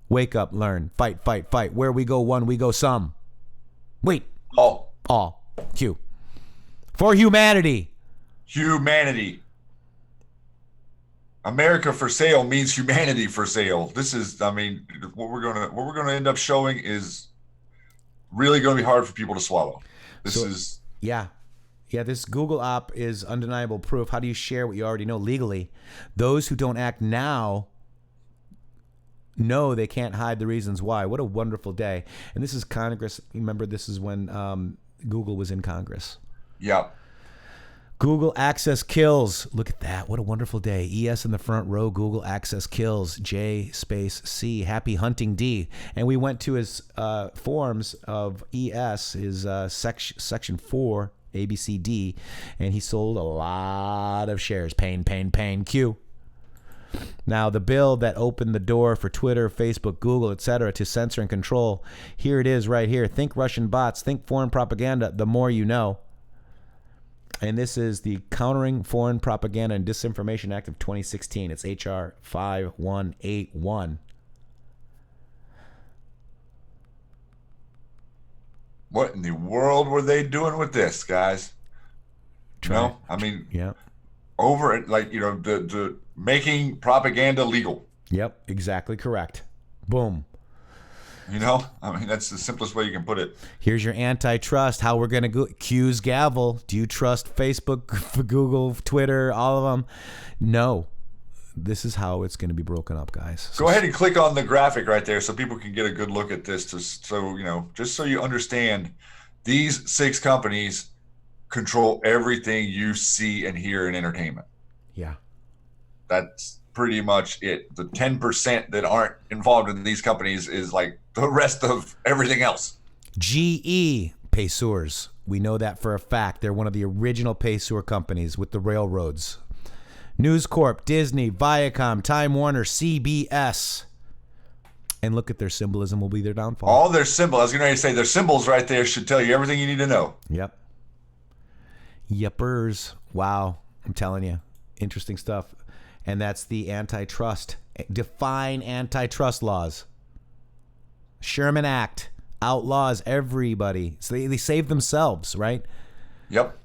Wake up, learn, fight, fight, fight. Where we go one, we go some. Wait. All. Q. For humanity. Humanity. America for sale means humanity for sale. This is, I mean, what we're gonna end up showing is really going to be hard for people to swallow. This Google op is undeniable proof. How do you share what you already know legally? Those who don't act now know they can't hide the reasons why. What a wonderful day. And this is Congress. Remember, this is when Google was in Congress. Yeah. Google Access kills. Look at that. What a wonderful day. ES in the front row. Google Access kills. J_C. Happy hunting D. And we went to his forms of ES, his section 4, ABCD, and he sold a lot of shares. Pain. Q. Now, the bill that opened the door for Twitter, Facebook, Google, etc. to censor and control, here it is right here. Think Russian bots. Think foreign propaganda. The more you know. And this is the Countering Foreign Propaganda and Disinformation Act of 2016. It's HR 5181. What in the world were they doing with this, guys? Yeah. Over it, like, the making propaganda legal. Yep, exactly correct. Boom. That's the simplest way you can put it. Here's your antitrust. How we're going to go. Q's gavel. Do you trust Facebook, Google, Twitter, all of them? No. this is how it's going to be broken up, guys. Go ahead and click on the graphic right there so people can get a good look at this. Just so you understand, these 6 companies control everything you see and hear in entertainment. Yeah. That's pretty much it. The 10% that aren't involved in these companies is like the rest of everything else. GE Paysours. We know that for a fact. They're one of the original Paysour companies with the railroads. News Corp, Disney, Viacom, Time Warner, CBS. And look at their symbolism will be their downfall. All their symbols, I was going to say their symbols right there should tell you everything you need to know. Yep. Yepers. Wow. I'm telling you. Interesting stuff. And that's the antitrust. Define antitrust laws. Sherman Act outlaws everybody. So they save themselves, right? Yep.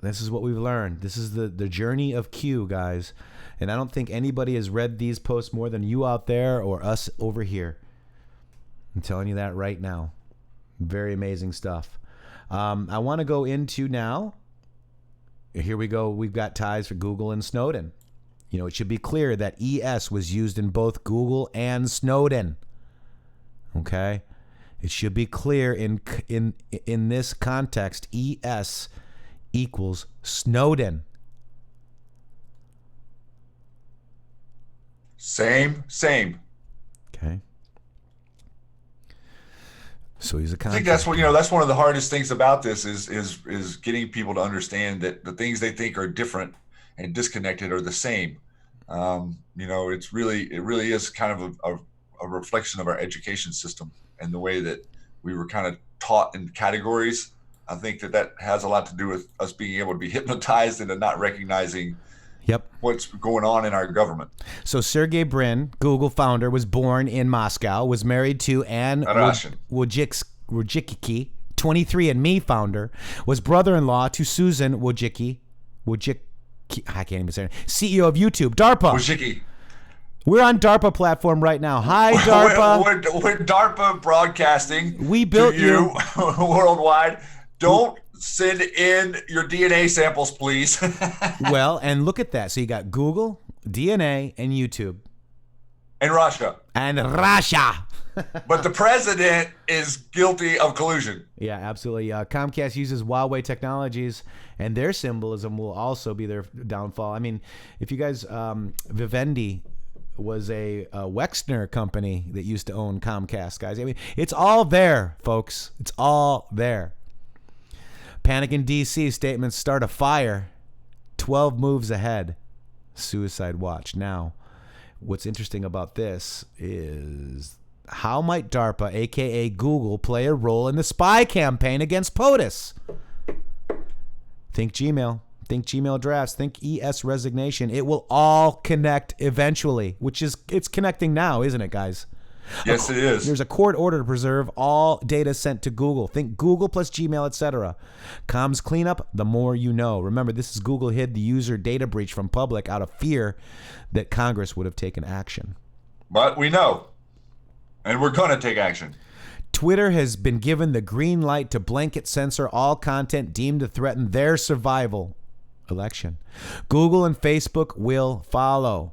This is what we've learned. This is the journey of Q, guys. And I don't think anybody has read these posts more than you out there or us over here. I'm telling you that right now. Very amazing stuff. I want to go into now. Here we go. We've got ties for Google and Snowden. You know, it should be clear that ES was used in both Google and Snowden. Okay? It should be clear in this context, ES equals Snowden. Same. Okay. So he's a I think that's what that's one of the hardest things about this is getting people to understand that the things they think are different and disconnected are the same. It really is kind of a reflection of our education system and the way that we were kind of taught in categories. I think that has a lot to do with us being able to be hypnotized into not recognizing what's going on in our government. So Sergey Brin, Google founder, was born in Moscow, was married to Anne Wojcicki, 23andMe founder, was brother-in-law to Susan Wojcicki, I can't even say it, CEO of YouTube, DARPA. Wojcicki. We're on DARPA platform right now. Hi, DARPA. We're DARPA broadcasting. We built you worldwide. Don't send in your DNA samples, please. Well, and look at that. So you got Google, DNA, and YouTube. And Russia. But the president is guilty of collusion. Yeah, absolutely. Comcast uses Huawei technologies, and their symbolism will also be their downfall. I mean, if you guys, Vivendi was a Wexner company that used to own Comcast, guys. I mean, it's all there, folks. It's all there. Panic in D.C. statements start a fire. 12 moves ahead. Suicide watch. Now, what's interesting about this is how might DARPA, a.k.a. Google, play a role in the spy campaign against POTUS? Think Gmail. Think Gmail drafts. Think ES resignation. It will all connect eventually, it's connecting now, isn't it, guys? Yes, it is. There's a court order to preserve all data sent to Google. Think Google plus Gmail, etc. Comms cleanup, the more you know. Remember, this is Google hid the user data breach from public out of fear that Congress would have taken action. But we know, and we're going to take action. Twitter has been given the green light to blanket censor all content deemed to threaten their survival. Election. Google and Facebook will follow.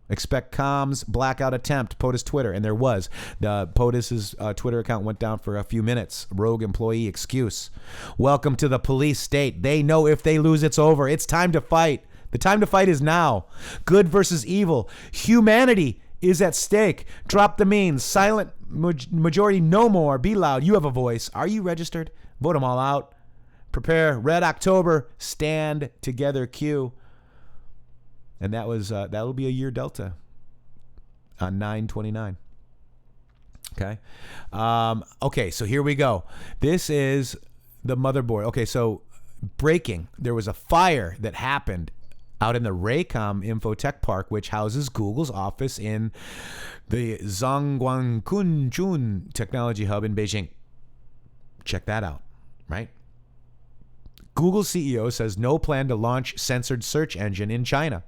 Expect comms blackout attempt, POTUS Twitter. And there was. The POTUS's Twitter account went down for a few minutes. Rogue employee excuse. Welcome to the police state. They know if they lose, it's over. It's time to fight. The time to fight is now. Good versus evil. Humanity is at stake. Drop the means. Silent majority no more. Be loud. You have a voice. Are you registered? Vote them all out. Prepare. Red October. Stand together. Q. And that was that'll be a year delta on 9/29. Okay. Okay, so here we go. This is the motherboard. Okay, so breaking. There was a fire that happened out in the Raycom Infotech Park, which houses Google's office in the Zhongguancun Technology Hub in Beijing. Check that out, right? Google CEO says no plan to launch censored search engine in China.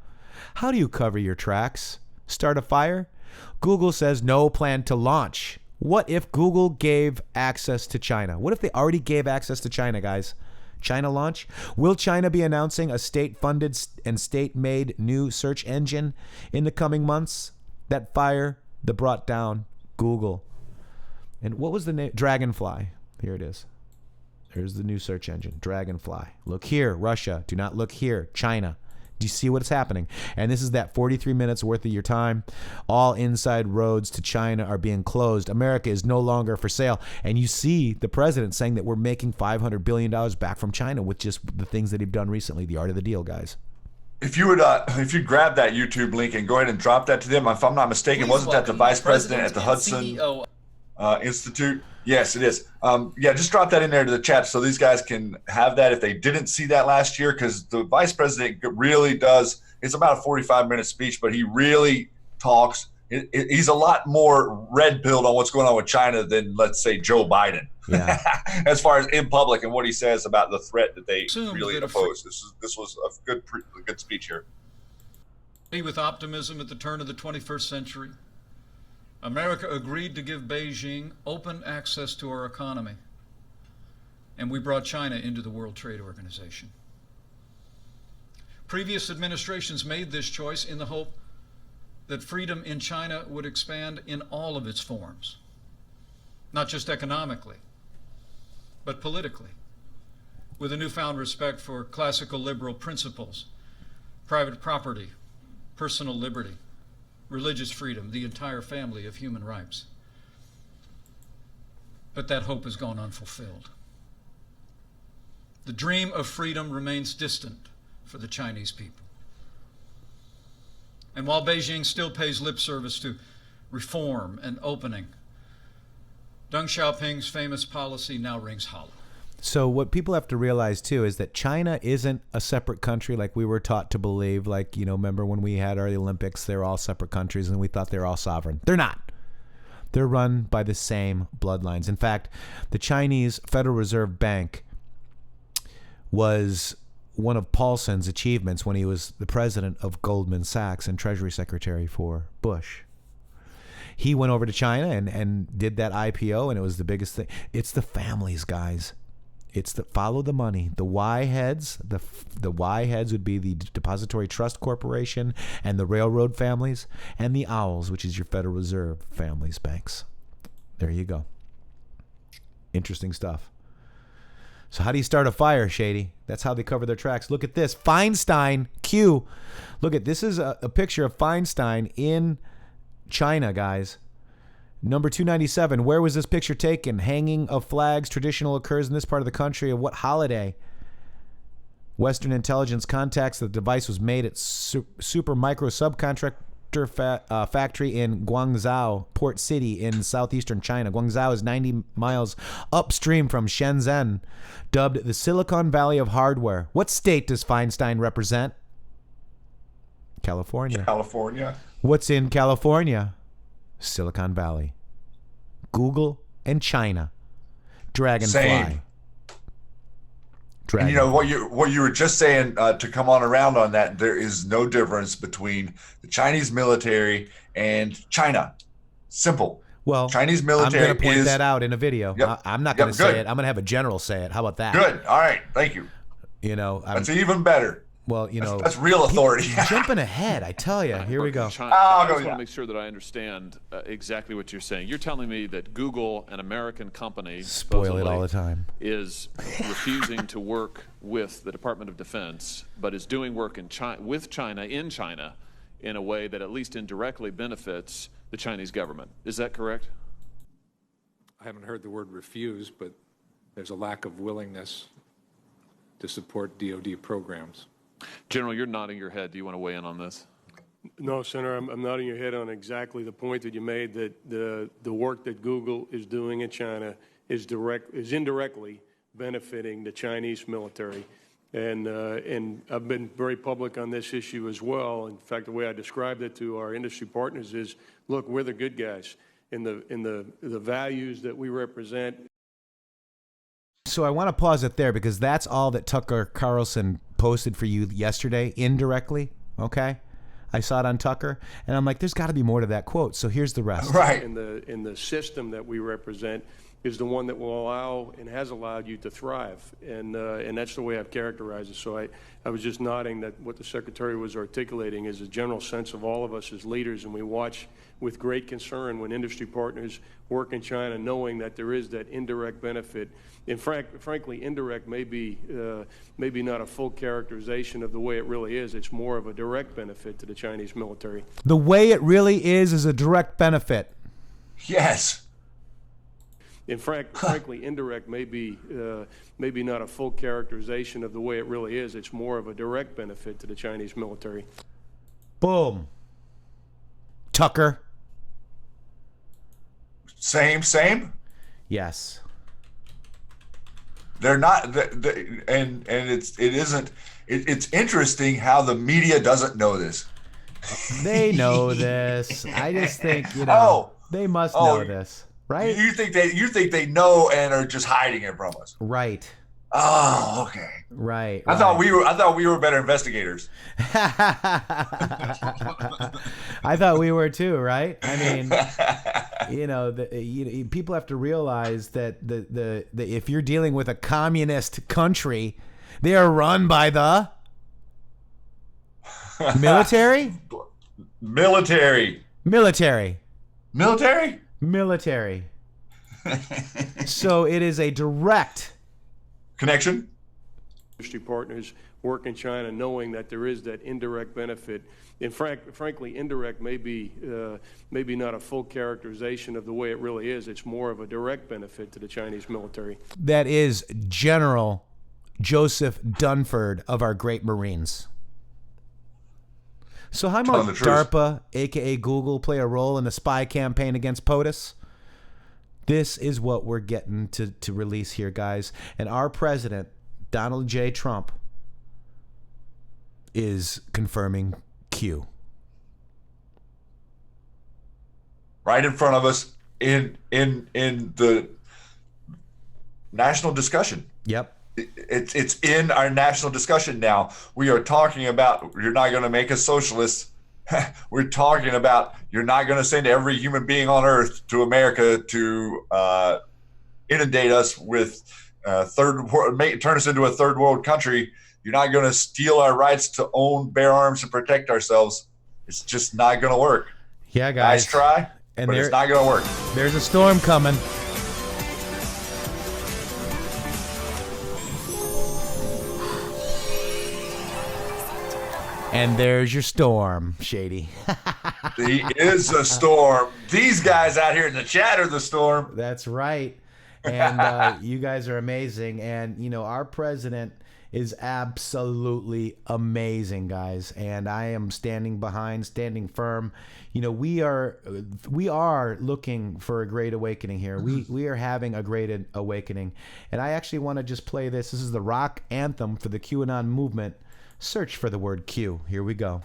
How do you cover your tracks? Start a fire? Google says no plan to launch. What if Google gave access to China? What if they already gave access to China, guys? China launch? Will China be announcing a state-funded and state-made new search engine in the coming months? That fire that brought down Google. And what was the name? Dragonfly. Here it is. There's the new search engine, Dragonfly. Look here, Russia. Do not look here, China. Do you see what's happening? And this is that 43 minutes worth of your time. All inside roads to China are being closed. America is no longer for sale. And you see the president saying that we're making $500 billion back from China with just the things that he've done recently. The art of the deal, guys. If you would, if you grab that YouTube link and go ahead and drop that to them, if I'm not mistaken, wasn't that the vice president at the Hudson Institute? Yes, it is. Yeah, just drop that in there to the chat so these guys can have that if they didn't see that last year, because the vice president really does. It's about a 45-minute speech, but he really talks. He's a lot more red-pilled on what's going on with China than, let's say, Joe Biden. Yeah. As far as in public and what he says about the threat that they really oppose. This was a good speech here. With optimism at the turn of the 21st century, America agreed to give Beijing open access to our economy, and we brought China into the World Trade Organization. Previous administrations made this choice in the hope that freedom in China would expand in all of its forms, not just economically, but politically, with a newfound respect for classical liberal principles, private property, personal liberty, religious freedom, the entire family of human rights. But that hope has gone unfulfilled. The dream of freedom remains distant for the Chinese people. And while Beijing still pays lip service to reform and opening, Deng Xiaoping's famous policy now rings hollow. So what people have to realize, too, is that China isn't a separate country like we were taught to believe. Like, you know, remember when we had our Olympics, they were all separate countries and we thought they were all sovereign. They're not. They're run by the same bloodlines. In fact, the Chinese Federal Reserve Bank was one of Paulson's achievements when he was the president of Goldman Sachs and Treasury Secretary for Bush. He went over to China and did that IPO, and it was the biggest thing. It's the families, guys. It's the follow the money. The Y heads, the Y heads would be the Depository Trust Corporation and the railroad families, and the Owls, which is your Federal Reserve families, banks. There you go. Interesting stuff. So how do you start a fire, Shady? That's how they cover their tracks. Look at this. Feinstein, Q. Look at this is a picture of Feinstein in China, guys. Number 297. Where was this picture taken? Hanging of flags. Traditional occurs in this part of the country. Of what holiday? Western intelligence contacts the device was made at Super Micro Subcontractor factory in Guangzhou, Port City in southeastern China. Guangzhou is 90 miles upstream from Shenzhen, dubbed the Silicon Valley of hardware. What state does Feinstein represent? California. California. What's in California? Silicon Valley. Google and China. Dragonfly. Same. And you know what you were just saying, to come on around on that, there is no difference between the Chinese military and China. Simple. Well, Chinese military I'm going to point that out in a video. Yep. I'm not going to say it. I'm going to have a general say it. How about that? Good. All right. Thank you. You know, that's even better. Well, you know, that's real authority. Jumping ahead, I tell you. Here we go. I just want to make sure that I understand exactly what you're saying. You're telling me that Google, an American company, spoil it all the time, is refusing to work with the Department of Defense, but is doing work in with China in a way that at least indirectly benefits the Chinese government. Is that correct? I haven't heard the word refuse, but there's a lack of willingness to support DoD programs. General, you're nodding your head. Do you want to weigh in on this? No, Senator, I'm nodding your head on exactly the point that you made, that the work that Google is doing in China is indirectly benefiting the Chinese military. And I've been very public on this issue as well. In fact, the way I described it to our industry partners is, look, we're the good guys in the values that we represent. So I want to pause it there because that's all that Tucker Carlson posted for you yesterday, indirectly, okay? I saw it on Tucker, and I'm like, there's got to be more to that quote. So here's the rest. Right. In the system that we represent, is the one that will allow and has allowed you to thrive. And that's the way I've characterized it. So I was just nodding that what the Secretary was articulating is a general sense of all of us as leaders, and we watch with great concern when industry partners work in China, knowing that there is that indirect benefit. And frankly, indirect may be not a full characterization of the way it really is. It's more of a direct benefit to the Chinese military. The way it really is a direct benefit. Yes. And frankly, indirect may be not a full characterization of the way it really is. It's more of a direct benefit to the Chinese military. Boom. Tucker. Same. Yes. They're not, and it's interesting how the media doesn't know this. They know this. I just think, they must know this, right? You think they know and are just hiding it from us? Right. Oh, okay. Right. I thought we were better investigators. I thought we were too, right? I mean, people have to realize that the if you're dealing with a communist country, they are run by the military. So it is a direct connection. Industry partners work in China, knowing that there is that indirect benefit. And frankly, indirect may be not a full characterization of the way it really is. It's more of a direct benefit to the Chinese military. That is General Joseph Dunford of our great Marines. So how might DARPA, aka Google, play a role in a spy campaign against POTUS? This is what we're getting to release here, guys. And our president, Donald J. Trump, is confirming Q. Right in front of us in the national discussion. Yep. It's in our national discussion now. We are talking about you're not going to make us socialists. We're talking about you're not going to send every human being on earth to America to inundate us with turn us into a third world country. You're not going to steal our rights to own, bear arms, and protect ourselves. It's just not going to work. Yeah, guys. Nice try, but it's not going to work. There's a storm coming. And there's your storm, Shady. He is a storm. These guys out here in the chat are the storm. That's right. And you guys are amazing. And, our president is absolutely amazing, guys. And I am standing firm. We are looking for a great awakening here. We are having a great awakening. And I actually want to just play this. This is the rock anthem for the QAnon movement. Search for the word Q. Here we go.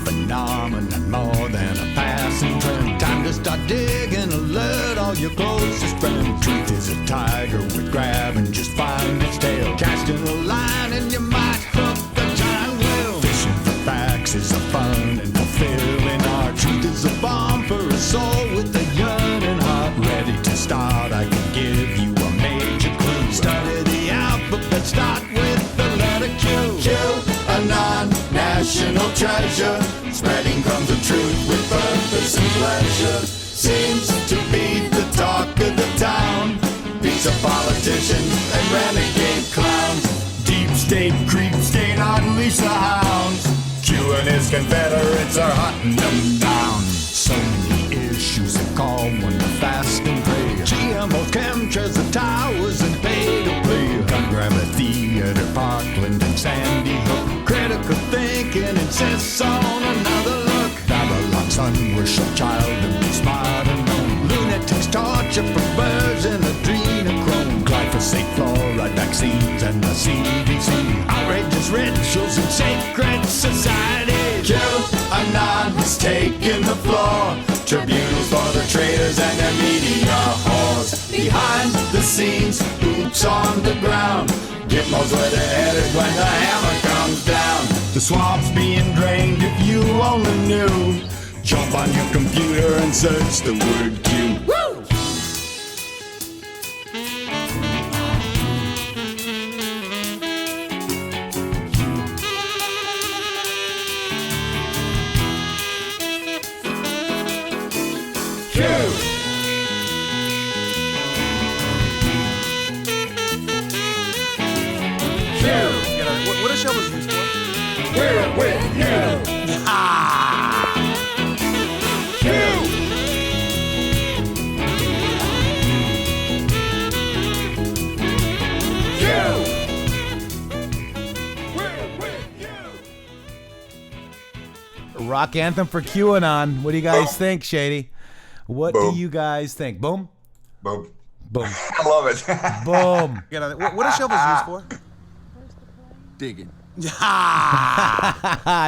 Phenomenon more than a passing trend. Time to start digging, alert all your closest friends. Truth is a tiger with grab and just find its tail. Casting a line and you might hook the giant whale. Fishing for facts is a fun and fulfilling art. Truth is a bomb for a soul with a yearning heart. Ready to start, I can give you a major clue. Study the alphabet, start with the letter Q. Q, a non-national treasure. Spreading crumbs of truth with purpose and pleasure. Seems to be the talk of the town. Piece of politicians and renegade clowns. Deep state creep state unleash the hounds. Q and his confederates are hunting them down. So many issues that call one to fast and pray. GMO chemtrails and towers and pay to play. Gun grabber theater, Parkland and Sandy Hook. Critical thinking insists on another look. Babylon's unworship child and be smart and known. Lunatics torture perversion, adrenochrome. Glyphosate, fluoride, vaccines and the CDC. Outrageous rituals and sacred society. Kill a non-hysterical Tribunals for the traitors and their media whores. Behind the scenes, boots on the ground. Gitmo's where they're headed when the hammer comes down. The swamp's being drained if you only knew. Jump on your computer and search the word Q. Woo! What are shovels used for? We're with you. Rock anthem for QAnon. What do you guys think, Shady? What do you guys think? Boom? Boom. Boom. I love it. Boom. What are shovels used for? Digging.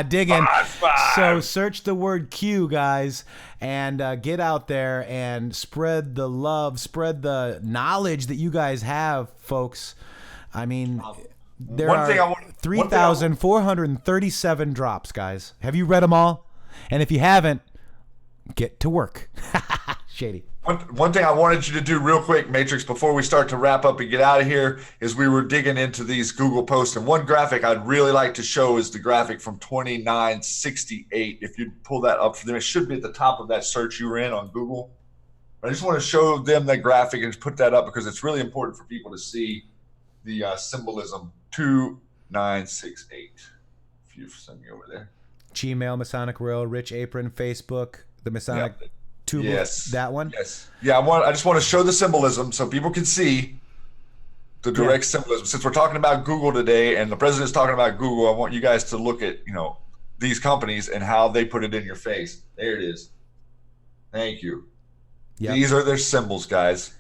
Digging. So search the word Q, guys, and get out there and spread the love, spread the knowledge that you guys have, folks. I mean, there are 3,437 drops, guys. Have you read them all? And if you haven't, get to work. Shady. One thing I wanted you to do real quick, Matrixxx, before we start to wrap up and get out of here, is we were digging into these Google posts, and one graphic I'd really like to show is the graphic from 2968. If you pull that up for them, it should be at the top of that search you were in on Google. I just want to show them that graphic and put that up because it's really important for people to see the symbolism. 2968. If you send me over there. Gmail, Masonic Royal, Rich Apron, Facebook, the Masonic Tube. Yes. That one? Yes. Yeah, I just want to show the symbolism so people can see the direct symbolism. Since we're talking about Google today and the president's talking about Google, I want you guys to look at, these companies and how they put it in your face. There it is. Thank you. Yep. These are their symbols, guys.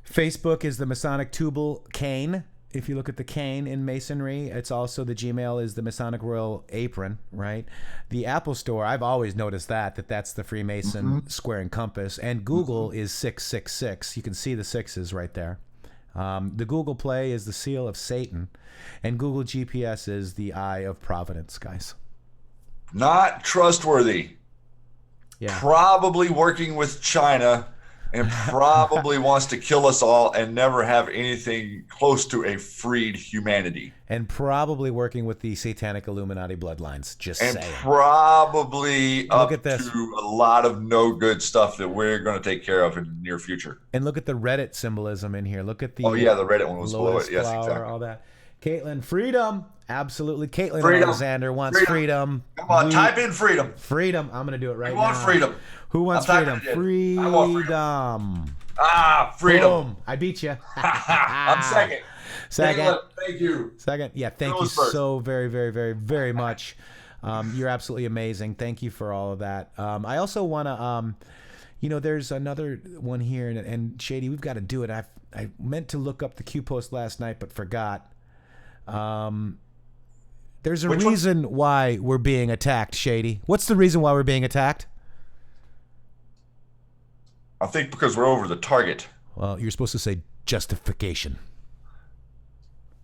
Facebook is the Masonic Tubal cane. If you look at the cane in Masonry, it's also the Gmail is the Masonic Royal Apron, right? The Apple Store, I've always noticed that's the Freemason square and compass. And Google is 666. You can see the sixes right there. The Google Play is the seal of Satan. And Google GPS is the eye of providence, guys. Not trustworthy. Yeah. Probably working with China and probably wants to kill us all and never have anything close to a freed humanity. And probably working with the Satanic Illuminati bloodlines, just saying. Probably look up at this. to a lot of no good stuff that we're going to take care of in the near future. And look at the Reddit symbolism in here. Look at the the Reddit one was below it. Yes, flower, exactly. all that. Caitlin, freedom. Absolutely. Caitlin Freedom. Alexander wants freedom. Come on, type in freedom. Freedom. I'm going to do it right now. We want freedom. Who wants freedom? Freedom. I want freedom. Freedom. Boom. I beat you. I'm second. Second. Thank you. Second. Yeah, thank you so very, very, very, very much. You're absolutely amazing. Thank you for all of that. I also want to, there's another one here, and Shady, we've got to do it. I meant to look up the Q post last night, but forgot. There's a reason why we're being attacked, Shady. What's the reason why we're being attacked? I think because we're over the target. Well, you're supposed to say justification.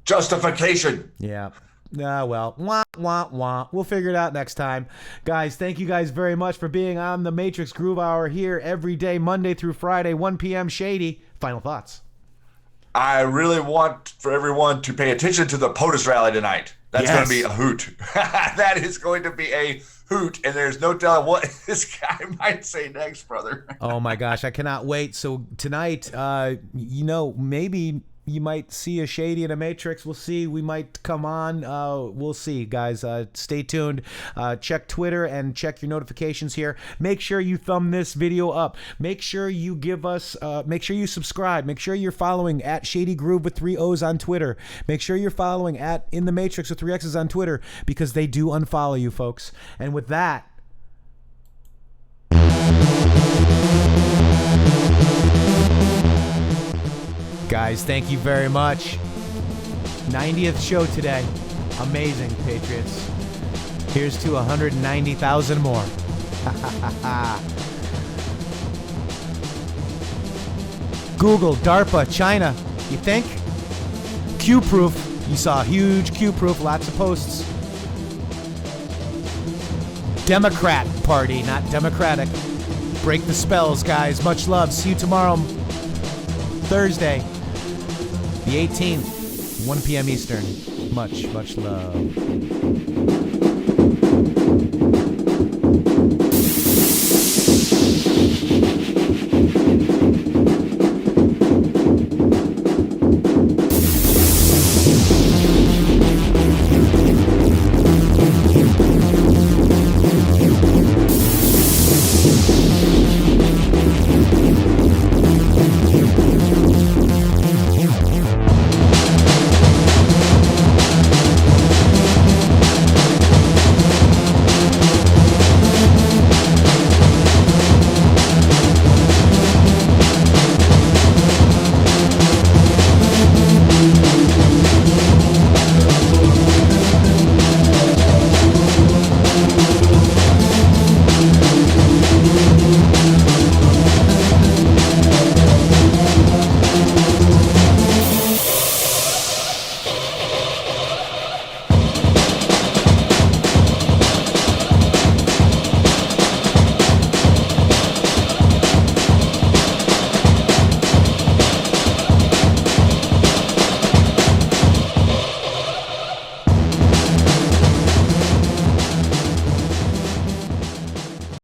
Justification. Yeah. Well, wah, wah, wah. We'll figure it out next time. Guys, thank you guys very much for being on the Matrixxx Groove Hour here every day, Monday through Friday, 1 p.m. Shady. Final thoughts. I really want for everyone to pay attention to the POTUS rally tonight. That's going to be a hoot. That is going to be a hoot, and there's no telling what this guy might say next, brother. Oh, my gosh. I cannot wait. So tonight, maybe you might see a Shady and a Matrixxx. We'll see. We might come on. We'll see, guys. Stay tuned. Check Twitter and check your notifications here. Make sure you thumb this video up. Make sure you give us, make sure you subscribe. Make sure you're following at Shady Groove with 3 O's on Twitter. Make sure you're following at intheMatrixxx with 3 X's on Twitter because they do unfollow you, folks. And with that, guys, thank you very much. 90th show today. Amazing, Patriots. Here's to 190,000 more. Google, DARPA, China. You think? Q-proof. You saw huge Q-proof, lots of posts. Democrat Party, not Democratic. Break the spells, guys. Much love. See you tomorrow, Thursday, the 18th, 1 p.m. Eastern. Much love.